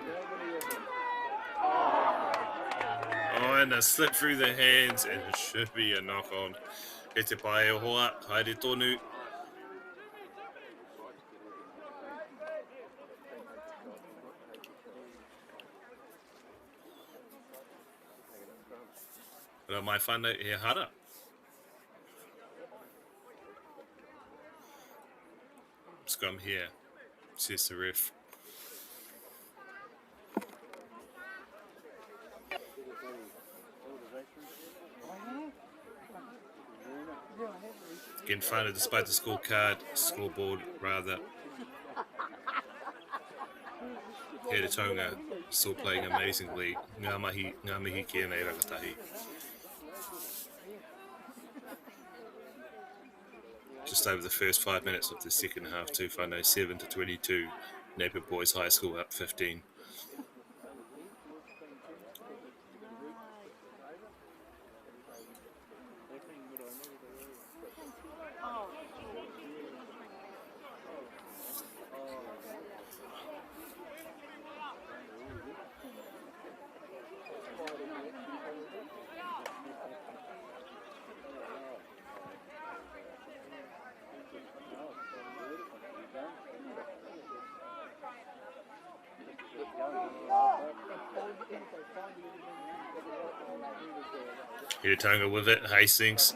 Oh, and a slip through the hands, and it should be a knock on. E te pae o hoa, haere tonu. Mai whānau he hara. Scrum here, says the ref. Again, whānau despite the scoreboard rather. Here to Tauranga, still playing amazingly. Ngā mihi kia nei rangatahi. Just over the first 5 minutes of the second half, two whānau 7-22. Napier Boys High School up 15. Tauranga with it, Hastings.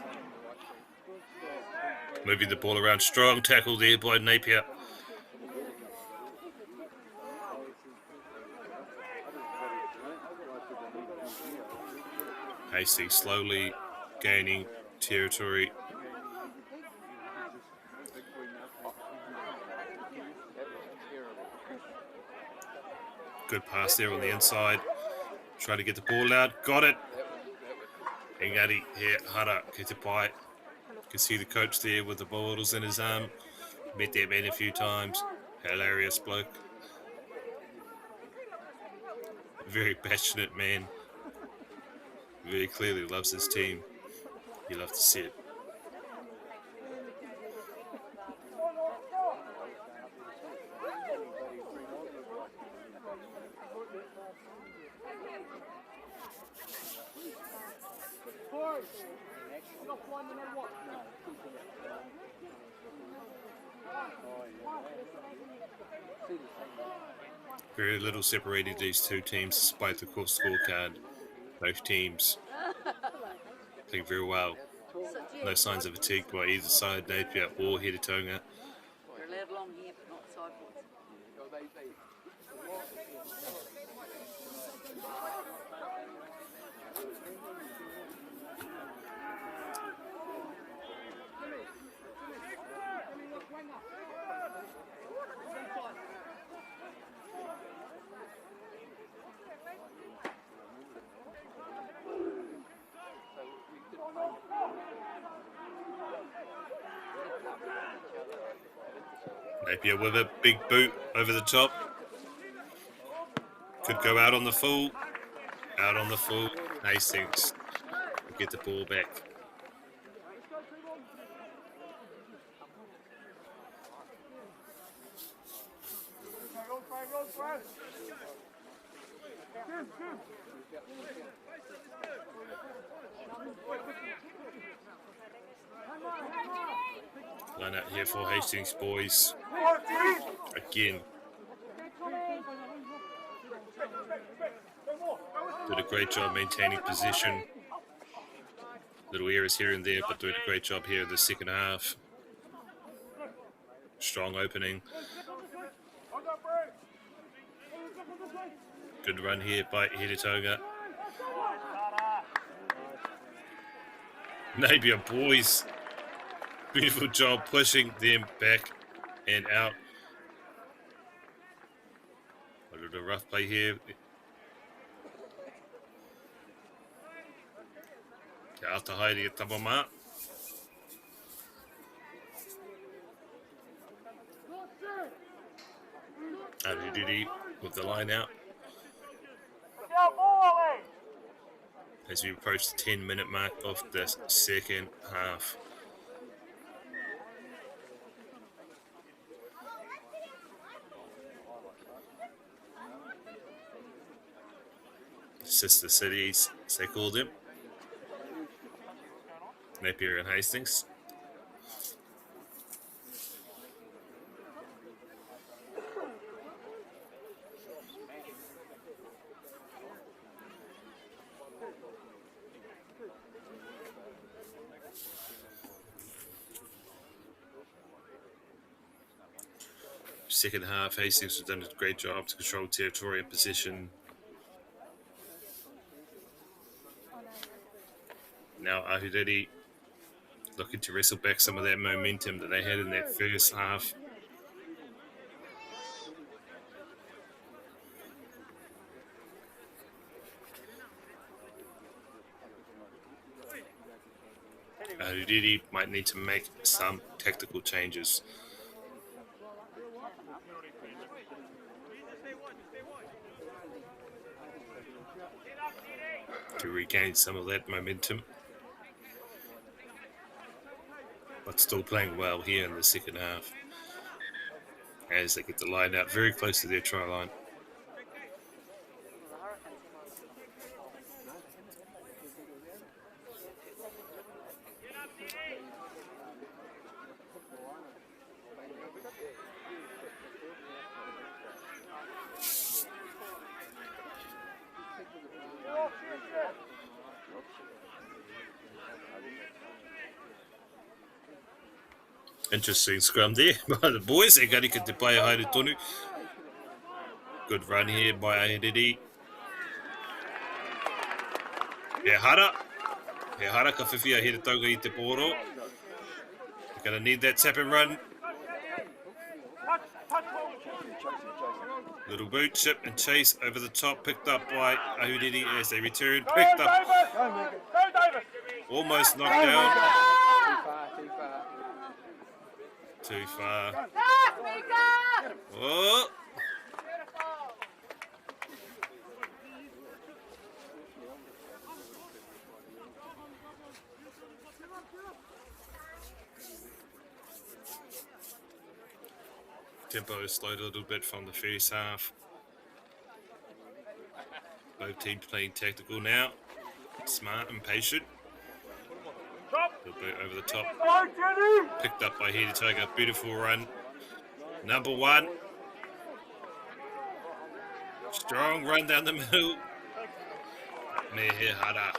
Moving the ball around, strong tackle there by Napier. Hastings slowly gaining territory. Good pass there on the inside. Try to get the ball out. Got it. Engari here, Hara, Kitipai. You can see the coach there with the bottles in his arm. Met that man a few times. Hilarious bloke. Very passionate man. Very clearly loves his team. You love to see it. Very little separating these two teams despite the court scorecard. Both teams playing very well. No signs of fatigue by either side, Napier or Tauranga. Napier with a big boot over the top. Could go out on the full. Out on the full. Hastings will get the ball back. Line out here for Hastings Boys. Again. Did a great job maintaining position. Little errors here and there, but doing a great job here in the second half. Strong opening. Good run here by Tauranga. Napier Boys. Beautiful job pushing them back and out. A little rough play here. After Heidi at Tabama. Adididi with the line out. As we approach the 10-minute mark of the second half. Sister cities, as they called them. Napier and Hastings. Second half, Hastings has done a great job to control territory and position. Now Ahuriri looking to wrestle back some of that momentum that they had in that first half. Ahuriri might need to make some tactical changes. To regain some of that momentum. But still playing well here in the second half. As they get the line out very close to their try line. Interesting scrum there by the boys. Engari ki te pai haere tonu. Good run here by Ahiriri. He hara ka whiwhia here tauga I te pōro. You're going to need that tap and run. Little boot, chip and chase over the top, picked up by Ahiriri as they return. Picked up. Almost knocked down. Too far. Oh. Tempo has slowed a little bit from the first half. Both teams playing tactical now. Smart and patient. A little bit over the top. Picked up by Hedetoga. Beautiful run. Number 1. Strong run down the middle. Me he hara.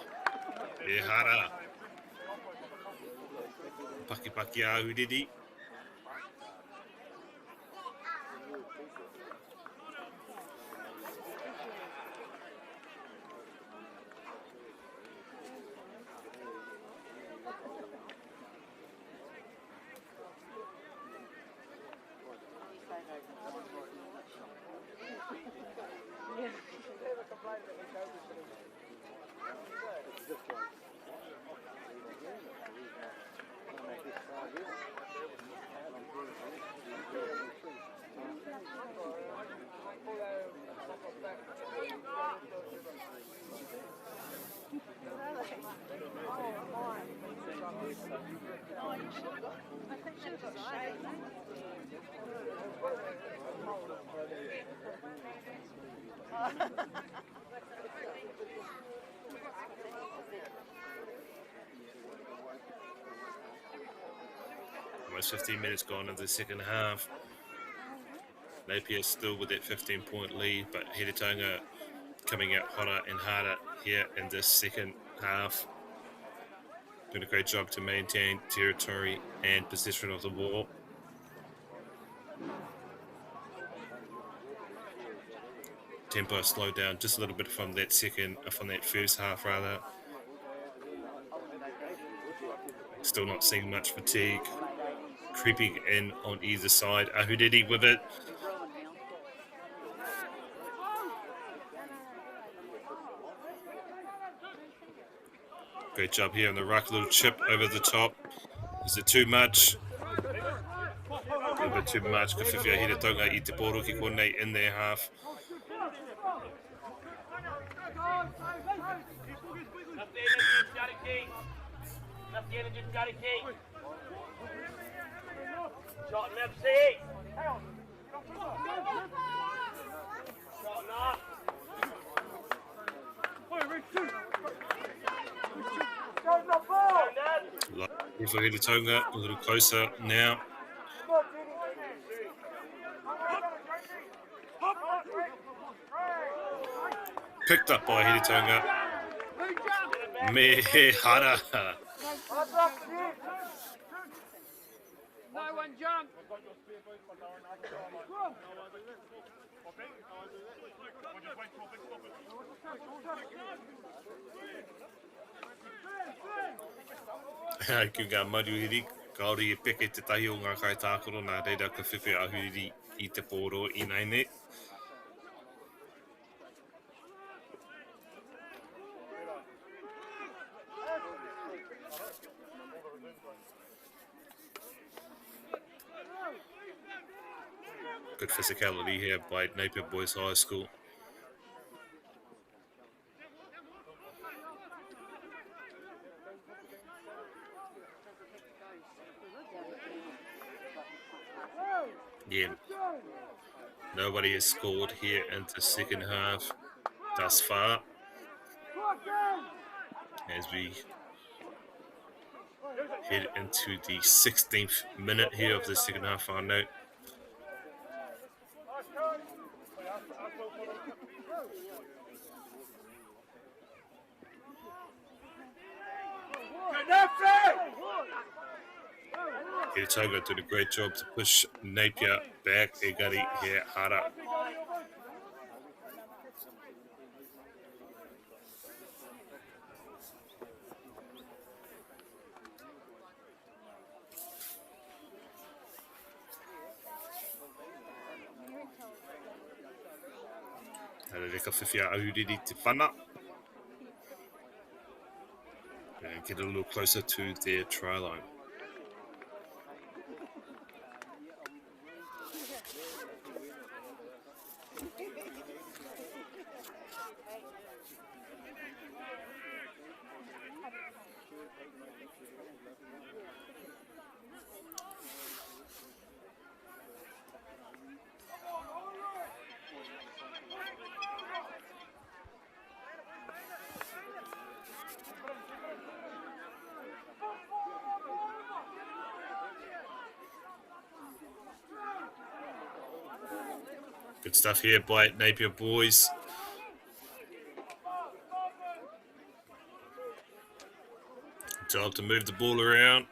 He hara. Paki paki Ahiriri. Almost 15 minutes gone into the second half. Napier still with that 15-point lead, but Hedetoga coming out hotter and harder here in this second half. Doing a great job to maintain territory and possession of the ball. Tempo slowed down just a little bit from that first half rather. Still not seeing much fatigue creeping in on either side. Ahiriri with it. Great job here on the ruck, little chip over the top. Is it too much? A little bit too much. Ka whiwhia Hedetoga I te pōro ki konei in their half. Shot and FC. Hang on. Shot enough. For Hedetoga, a little closer now. Picked up by Hedetoga. Me hara. No one jump. Ki ngā maruhiri, kaori e peke te tahi o ngā kaitākoro nā reira ka whiwhia Ahiriri I te pōro I nei ne. Good physicality here by Napier Boys High School. Yeah, nobody has scored here in the second half thus far. As we head into the 16th minute here of the second half, I note. Tauranga did a great job to push Napier back. Egari here, hara. Reka whiwhia ahuriri te whana. And get a little closer to their try line. Good stuff here by Napier Boys. Job to move the ball around.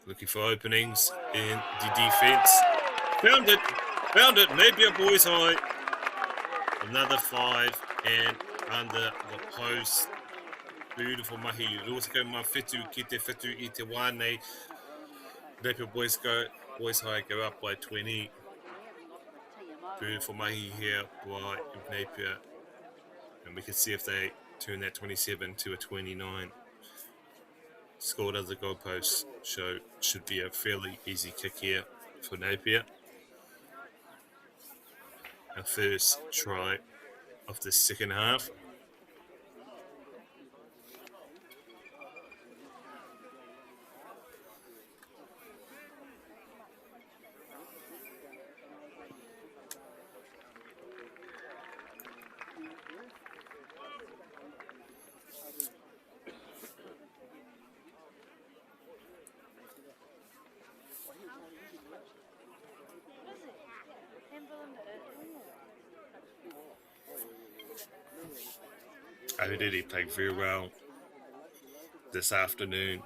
Looking for openings in the defence. Found it. Napier Boys High. Another 5 and under the post. Beautiful mahi. Rotaka mawhitu ki te whitu I te wane. Napier Boys High go up by 20. Beautiful mahi here by Napier. And we can see if they turn that 27 to a 29. Scored as the goalpost, so should be a fairly easy kick here for Napier. Our first try of the second half. He played very well this afternoon.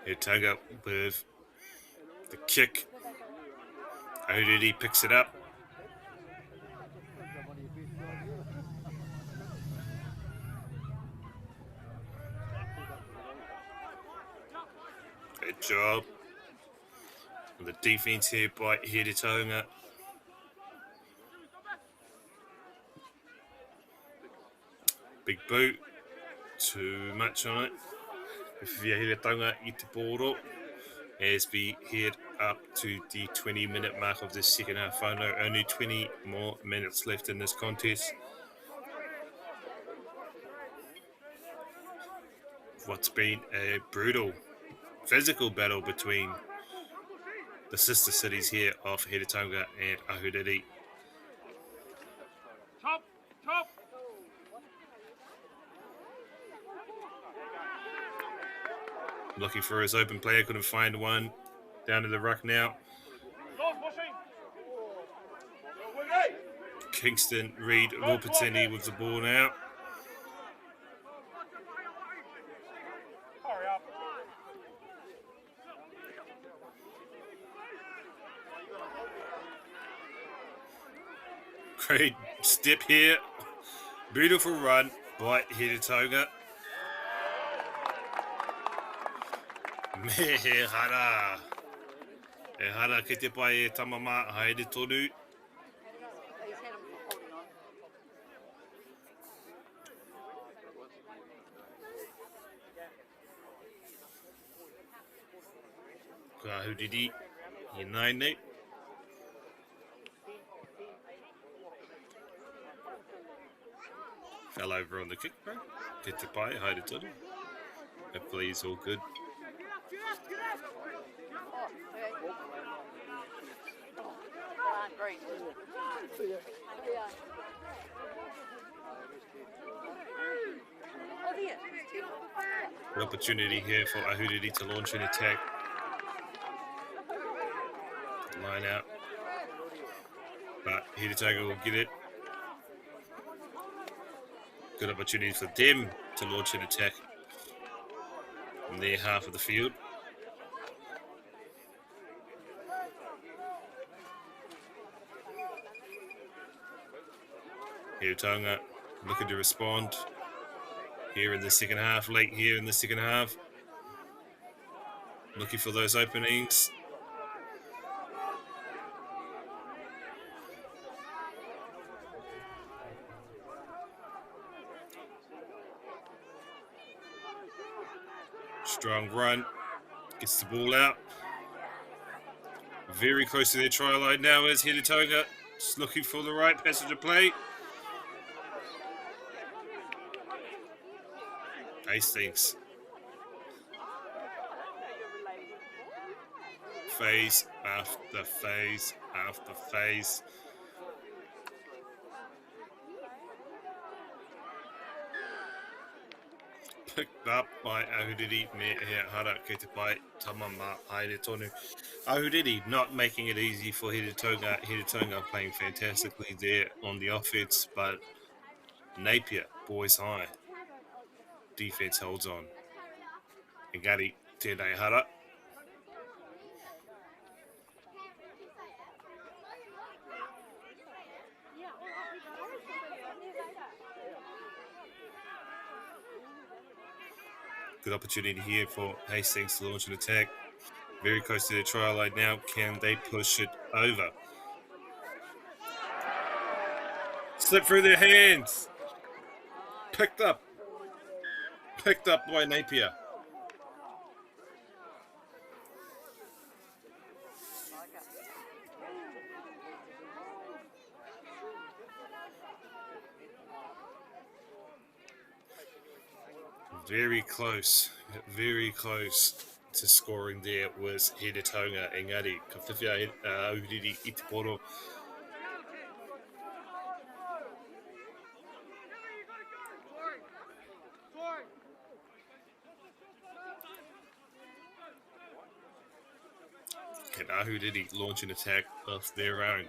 Here, tag up with the kick. Ahuriri picks it up. Good job. The defense here by Tauranga. Big boot. Too much on it. Tauranga I te pōro. As we head up to the 20-minute mark of this second half. Only 20 more minutes left in this contest. What's been a brutal physical battle between the sister cities here of Tauranga and Ahuriri. Looking for his open player, couldn't find one. Down to the ruck now. Kingston Reid Lopatini with the ball now. Great step here. Beautiful run by Tauranga. Me hara. E hara ki te pai e tamama haere toru. Ka ahuriri I naine. Fell over on the kick, bro. Ki te pai haere toru. Hopefully he's all good. Good opportunity here for Ahuriri to launch an attack. Line out. But Hidetoga will get it. Good opportunity for them to launch an attack from their half of the field. Hidetoga looking to respond here in the second half, late here in the second half. Looking for those openings. Strong run, gets the ball out. Very close to their try line now is Hidetoga. Just looking for the right passage of play. Hastings. Phase after phase after phase. Picked up by Ahuriri me here hara kei te pai tamama haere tonu. Ahuriri not making it easy for Hidetoga. Hidetoga playing fantastically there on the offense, but Napier Boys High defense holds on. Engari tēnei hara. Good opportunity here for Hastings to launch an attack. Very close to the try line now. Can they push it over? Slip through their hands. Picked up. Picked up by Napier. Very close to scoring there was Hidetoga. Engari, ka whiwhia Ahuriri i te poro. Can Ahuriri launch an attack of their own?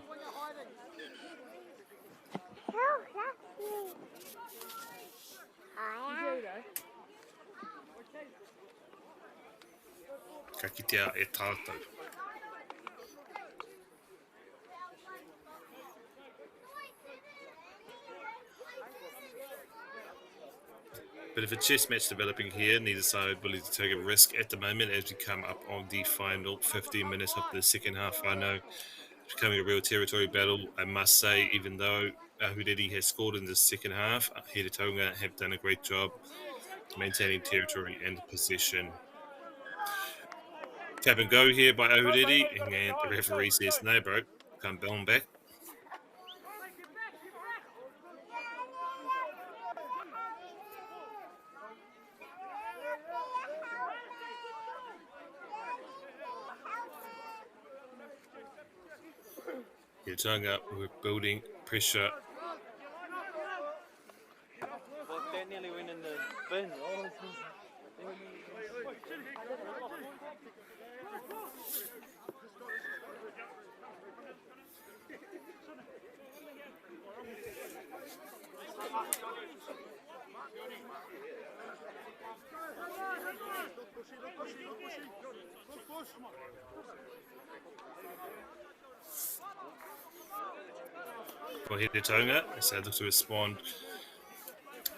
Ka kitea e tātou. Bit of a chess match developing here. Neither side willing to take a risk at the moment as we come up on the final 15 minutes of the second half. I know it's becoming a real territory battle, I must say, even though Ahuriri has scored in the second half. Hidetoga have done a great job maintaining territory and possession. Tap and go here by Ahuriri, and the referee says, no, bro, can't bill him back. Hidetoga, we're building pressure. Well, that nearly went in the bin. For Hidetoga, it's able to respond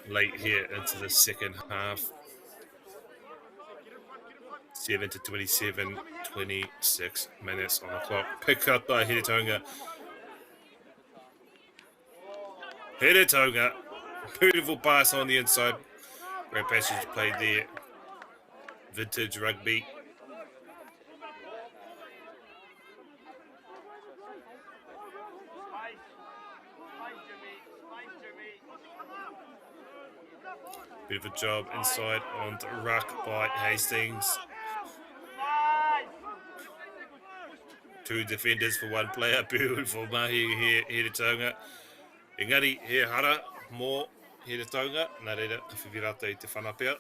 late here into the second half. 7 to 27, 26 minutes on the clock. Pick up by Hidetoga. Hidetoga, beautiful pass on the inside. Great passage played there. Vintage rugby. Bit of a job inside on the ruck by Hastings. Two defenders for one player. Beautiful mahi here, Hidetoga. Engari here, hara, more he te taunga, nā reira, ka whiwirata I te whanapea.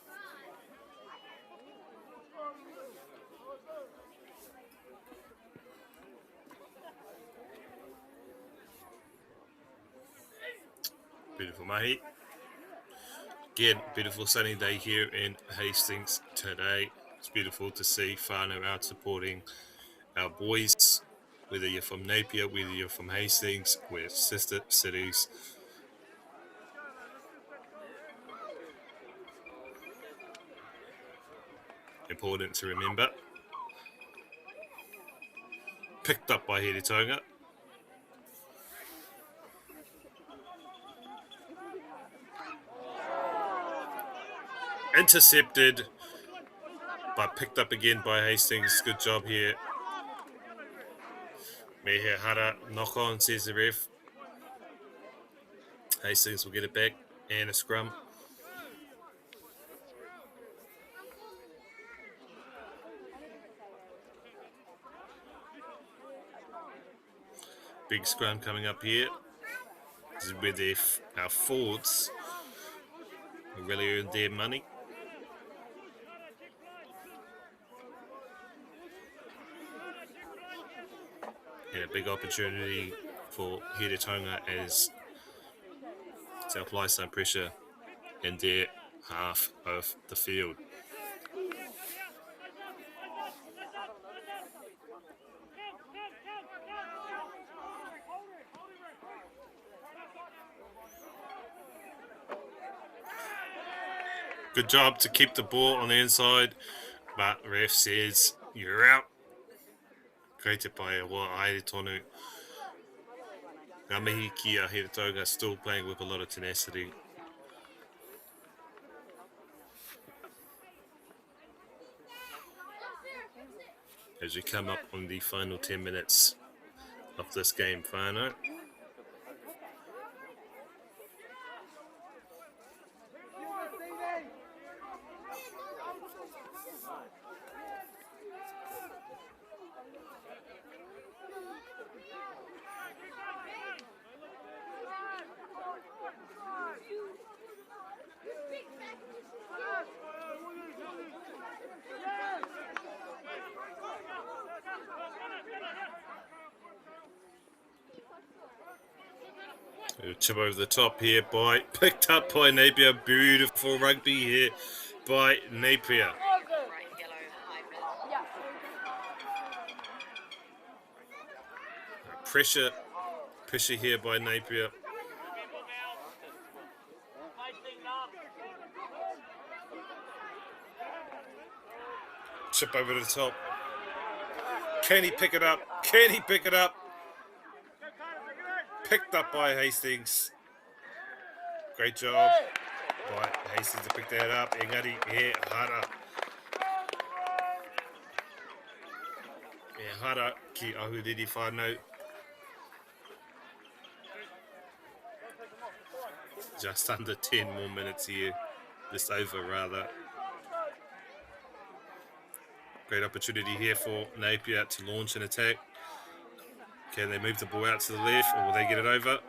Beautiful mahi. Again, beautiful sunny day here in Hastings today. It's beautiful to see whānau out supporting our boys, whether you're from Napier, whether you're from Hastings, we're sister cities. Important to remember. Picked up by Here Tauranga. Intercepted, but picked up again by Hastings. Good job here. Mehe Hara, knock on, says the ref. Hastings will get it back and a scrum. Big scrum coming up here. This is where our forwards really earned their money. And a big opportunity for Here Tauranga as to apply some pressure in their half of the field. Good job to keep the ball on the inside, but ref says you're out. Created by a wā aere tonu. Ngā mihi ki a Here Tauranga still playing with a lot of tenacity. As we come up on the final 10 minutes of this game, whānau. Chip over the top here picked up by Napier. Beautiful rugby here by Napier. Pressure here by Napier. Chip over the top. Can he pick it up? Can he pick it up? Picked up by Hastings. Great job by Hastings to pick that up. Engari he hara. E hara ki ahuriri whānau. Just under 10 more minutes here. Just over rather. Great opportunity here for Napier to launch an attack. Can they move the ball out to the left, or will they get it over?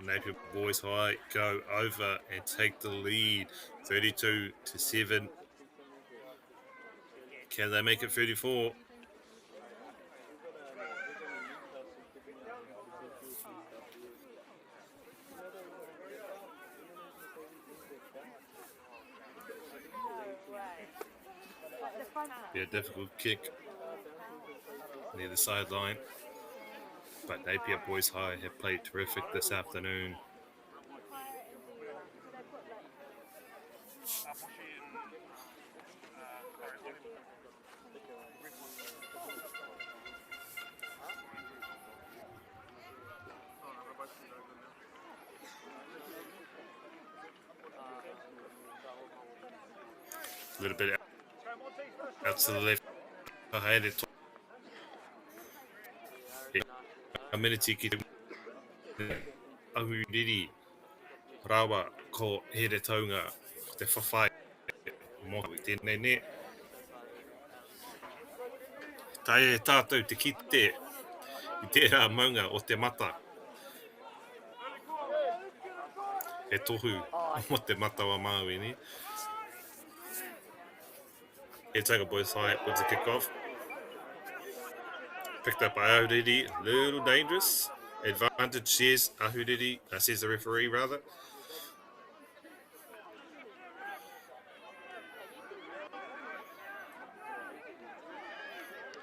Napier Boys High go over and take the lead, 32-7. Can they make it 34? Yeah, difficult kick near the sideline. But Napier Boys High have played terrific this afternoon. A little bit out to the left. A minute ahuriri rawa ko here taunga ko te whawhai mō i tēnei ne. Tai e tātou te kite i tērā maunga o te mata. E tohu o te mata wa Māori ni. Here Tauranga Boys High with the kick-off. Picked up by Ahuriri, a little dangerous. Advantage says Ahuriri, says the referee rather.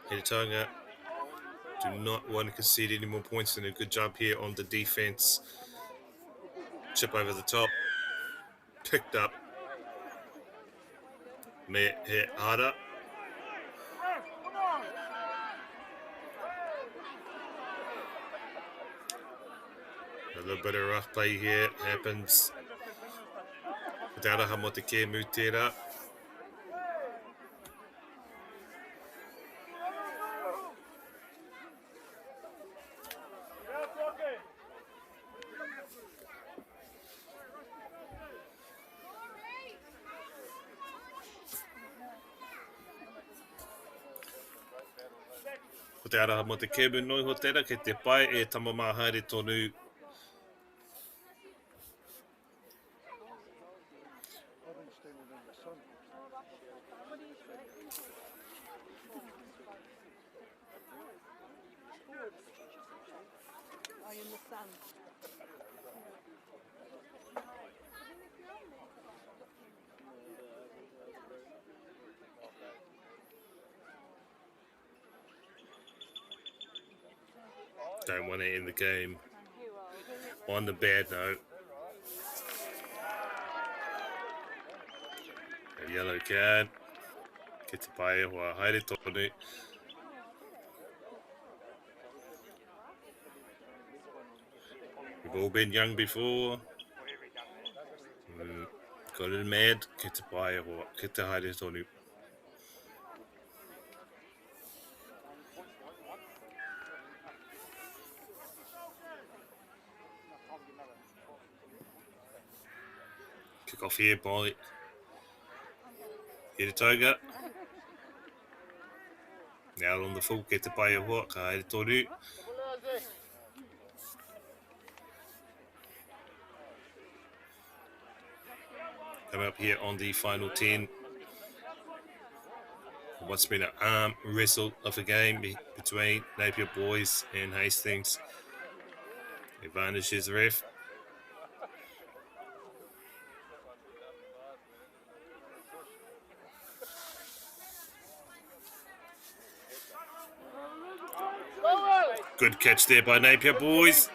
Here Tauranga do not want to concede any more points, and a good job here on the defense. Chip over the top. Picked up. Me hit harder. A little bit of rough play here happens. Taraha mo te kēmu tērā. Ko te araha mo te kēmu noi ho tērā, ke te pai e tamama haere tonu. Don't want to end the game on the bad note. A yellow card. Ke te pai e hoa haere tonu. We've all been young before. Got a little mad. Ke te pai e hoa, ke te haere tonu. Kick off here by Here Tauranga. Now on the full, ke te pai e hoa, ka haere tonu. Coming up here on the final 10. What's been an arm wrestle of a game between Napier Boys and Hastings. Advantage is the ref. Good catch there by Napier Boys.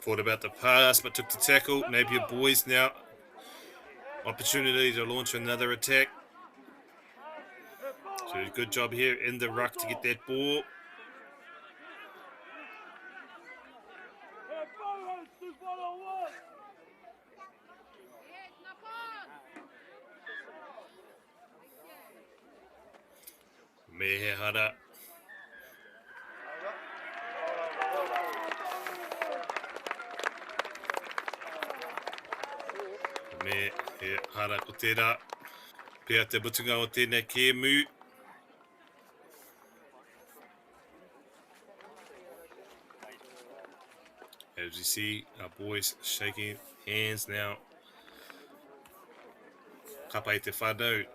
Thought about the pass, but took the tackle. Napier Boys now. Opportunity to launch another attack. So a good job here in the ruck to get that ball. Mehehara. Mehehara ko tērā. Pea te butunga o tēnei kēmu. As you see, our boys shaking hands now. Kapa i te whānau.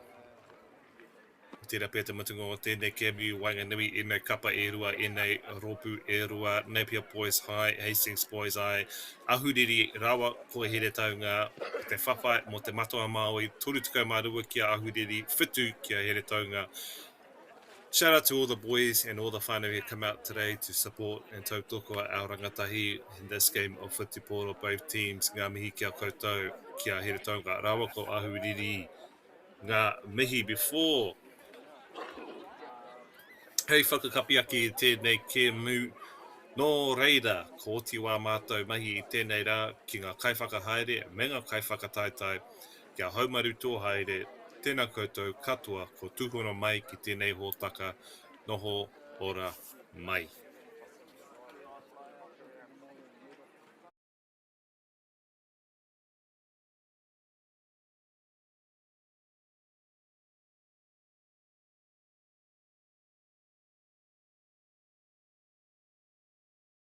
Tērā pēr te matunga o tēnei kēmu Wainganui e nei kapa e rua e nei ropu e rua Napier Boys High, Hastings Boys High. Ahuriri rawa ko here taunga te whawhai mo te matoa Māori. Toru tukau marua kia ahuriri, whitu kia here taunga. Shout out to all the boys and all the whānau who come out today to support and tautoko our rangatahi in this game of whutiporo, both teams. Ngā mihi kia koutou kia here taunga. Rawa ko ahuriri. Ngā mihi before. Hei whakakapi aki i tēnei kēmu. Nō reira, ko oti wā mātou mahi i tēnei rā ki ngā kaiwhakahaere, me ngā kaiwhakataitai, kia haumaru tō haere, Tēnā koutou katoa ko tūhono mai ki tēnei hōtaka noho ora mai.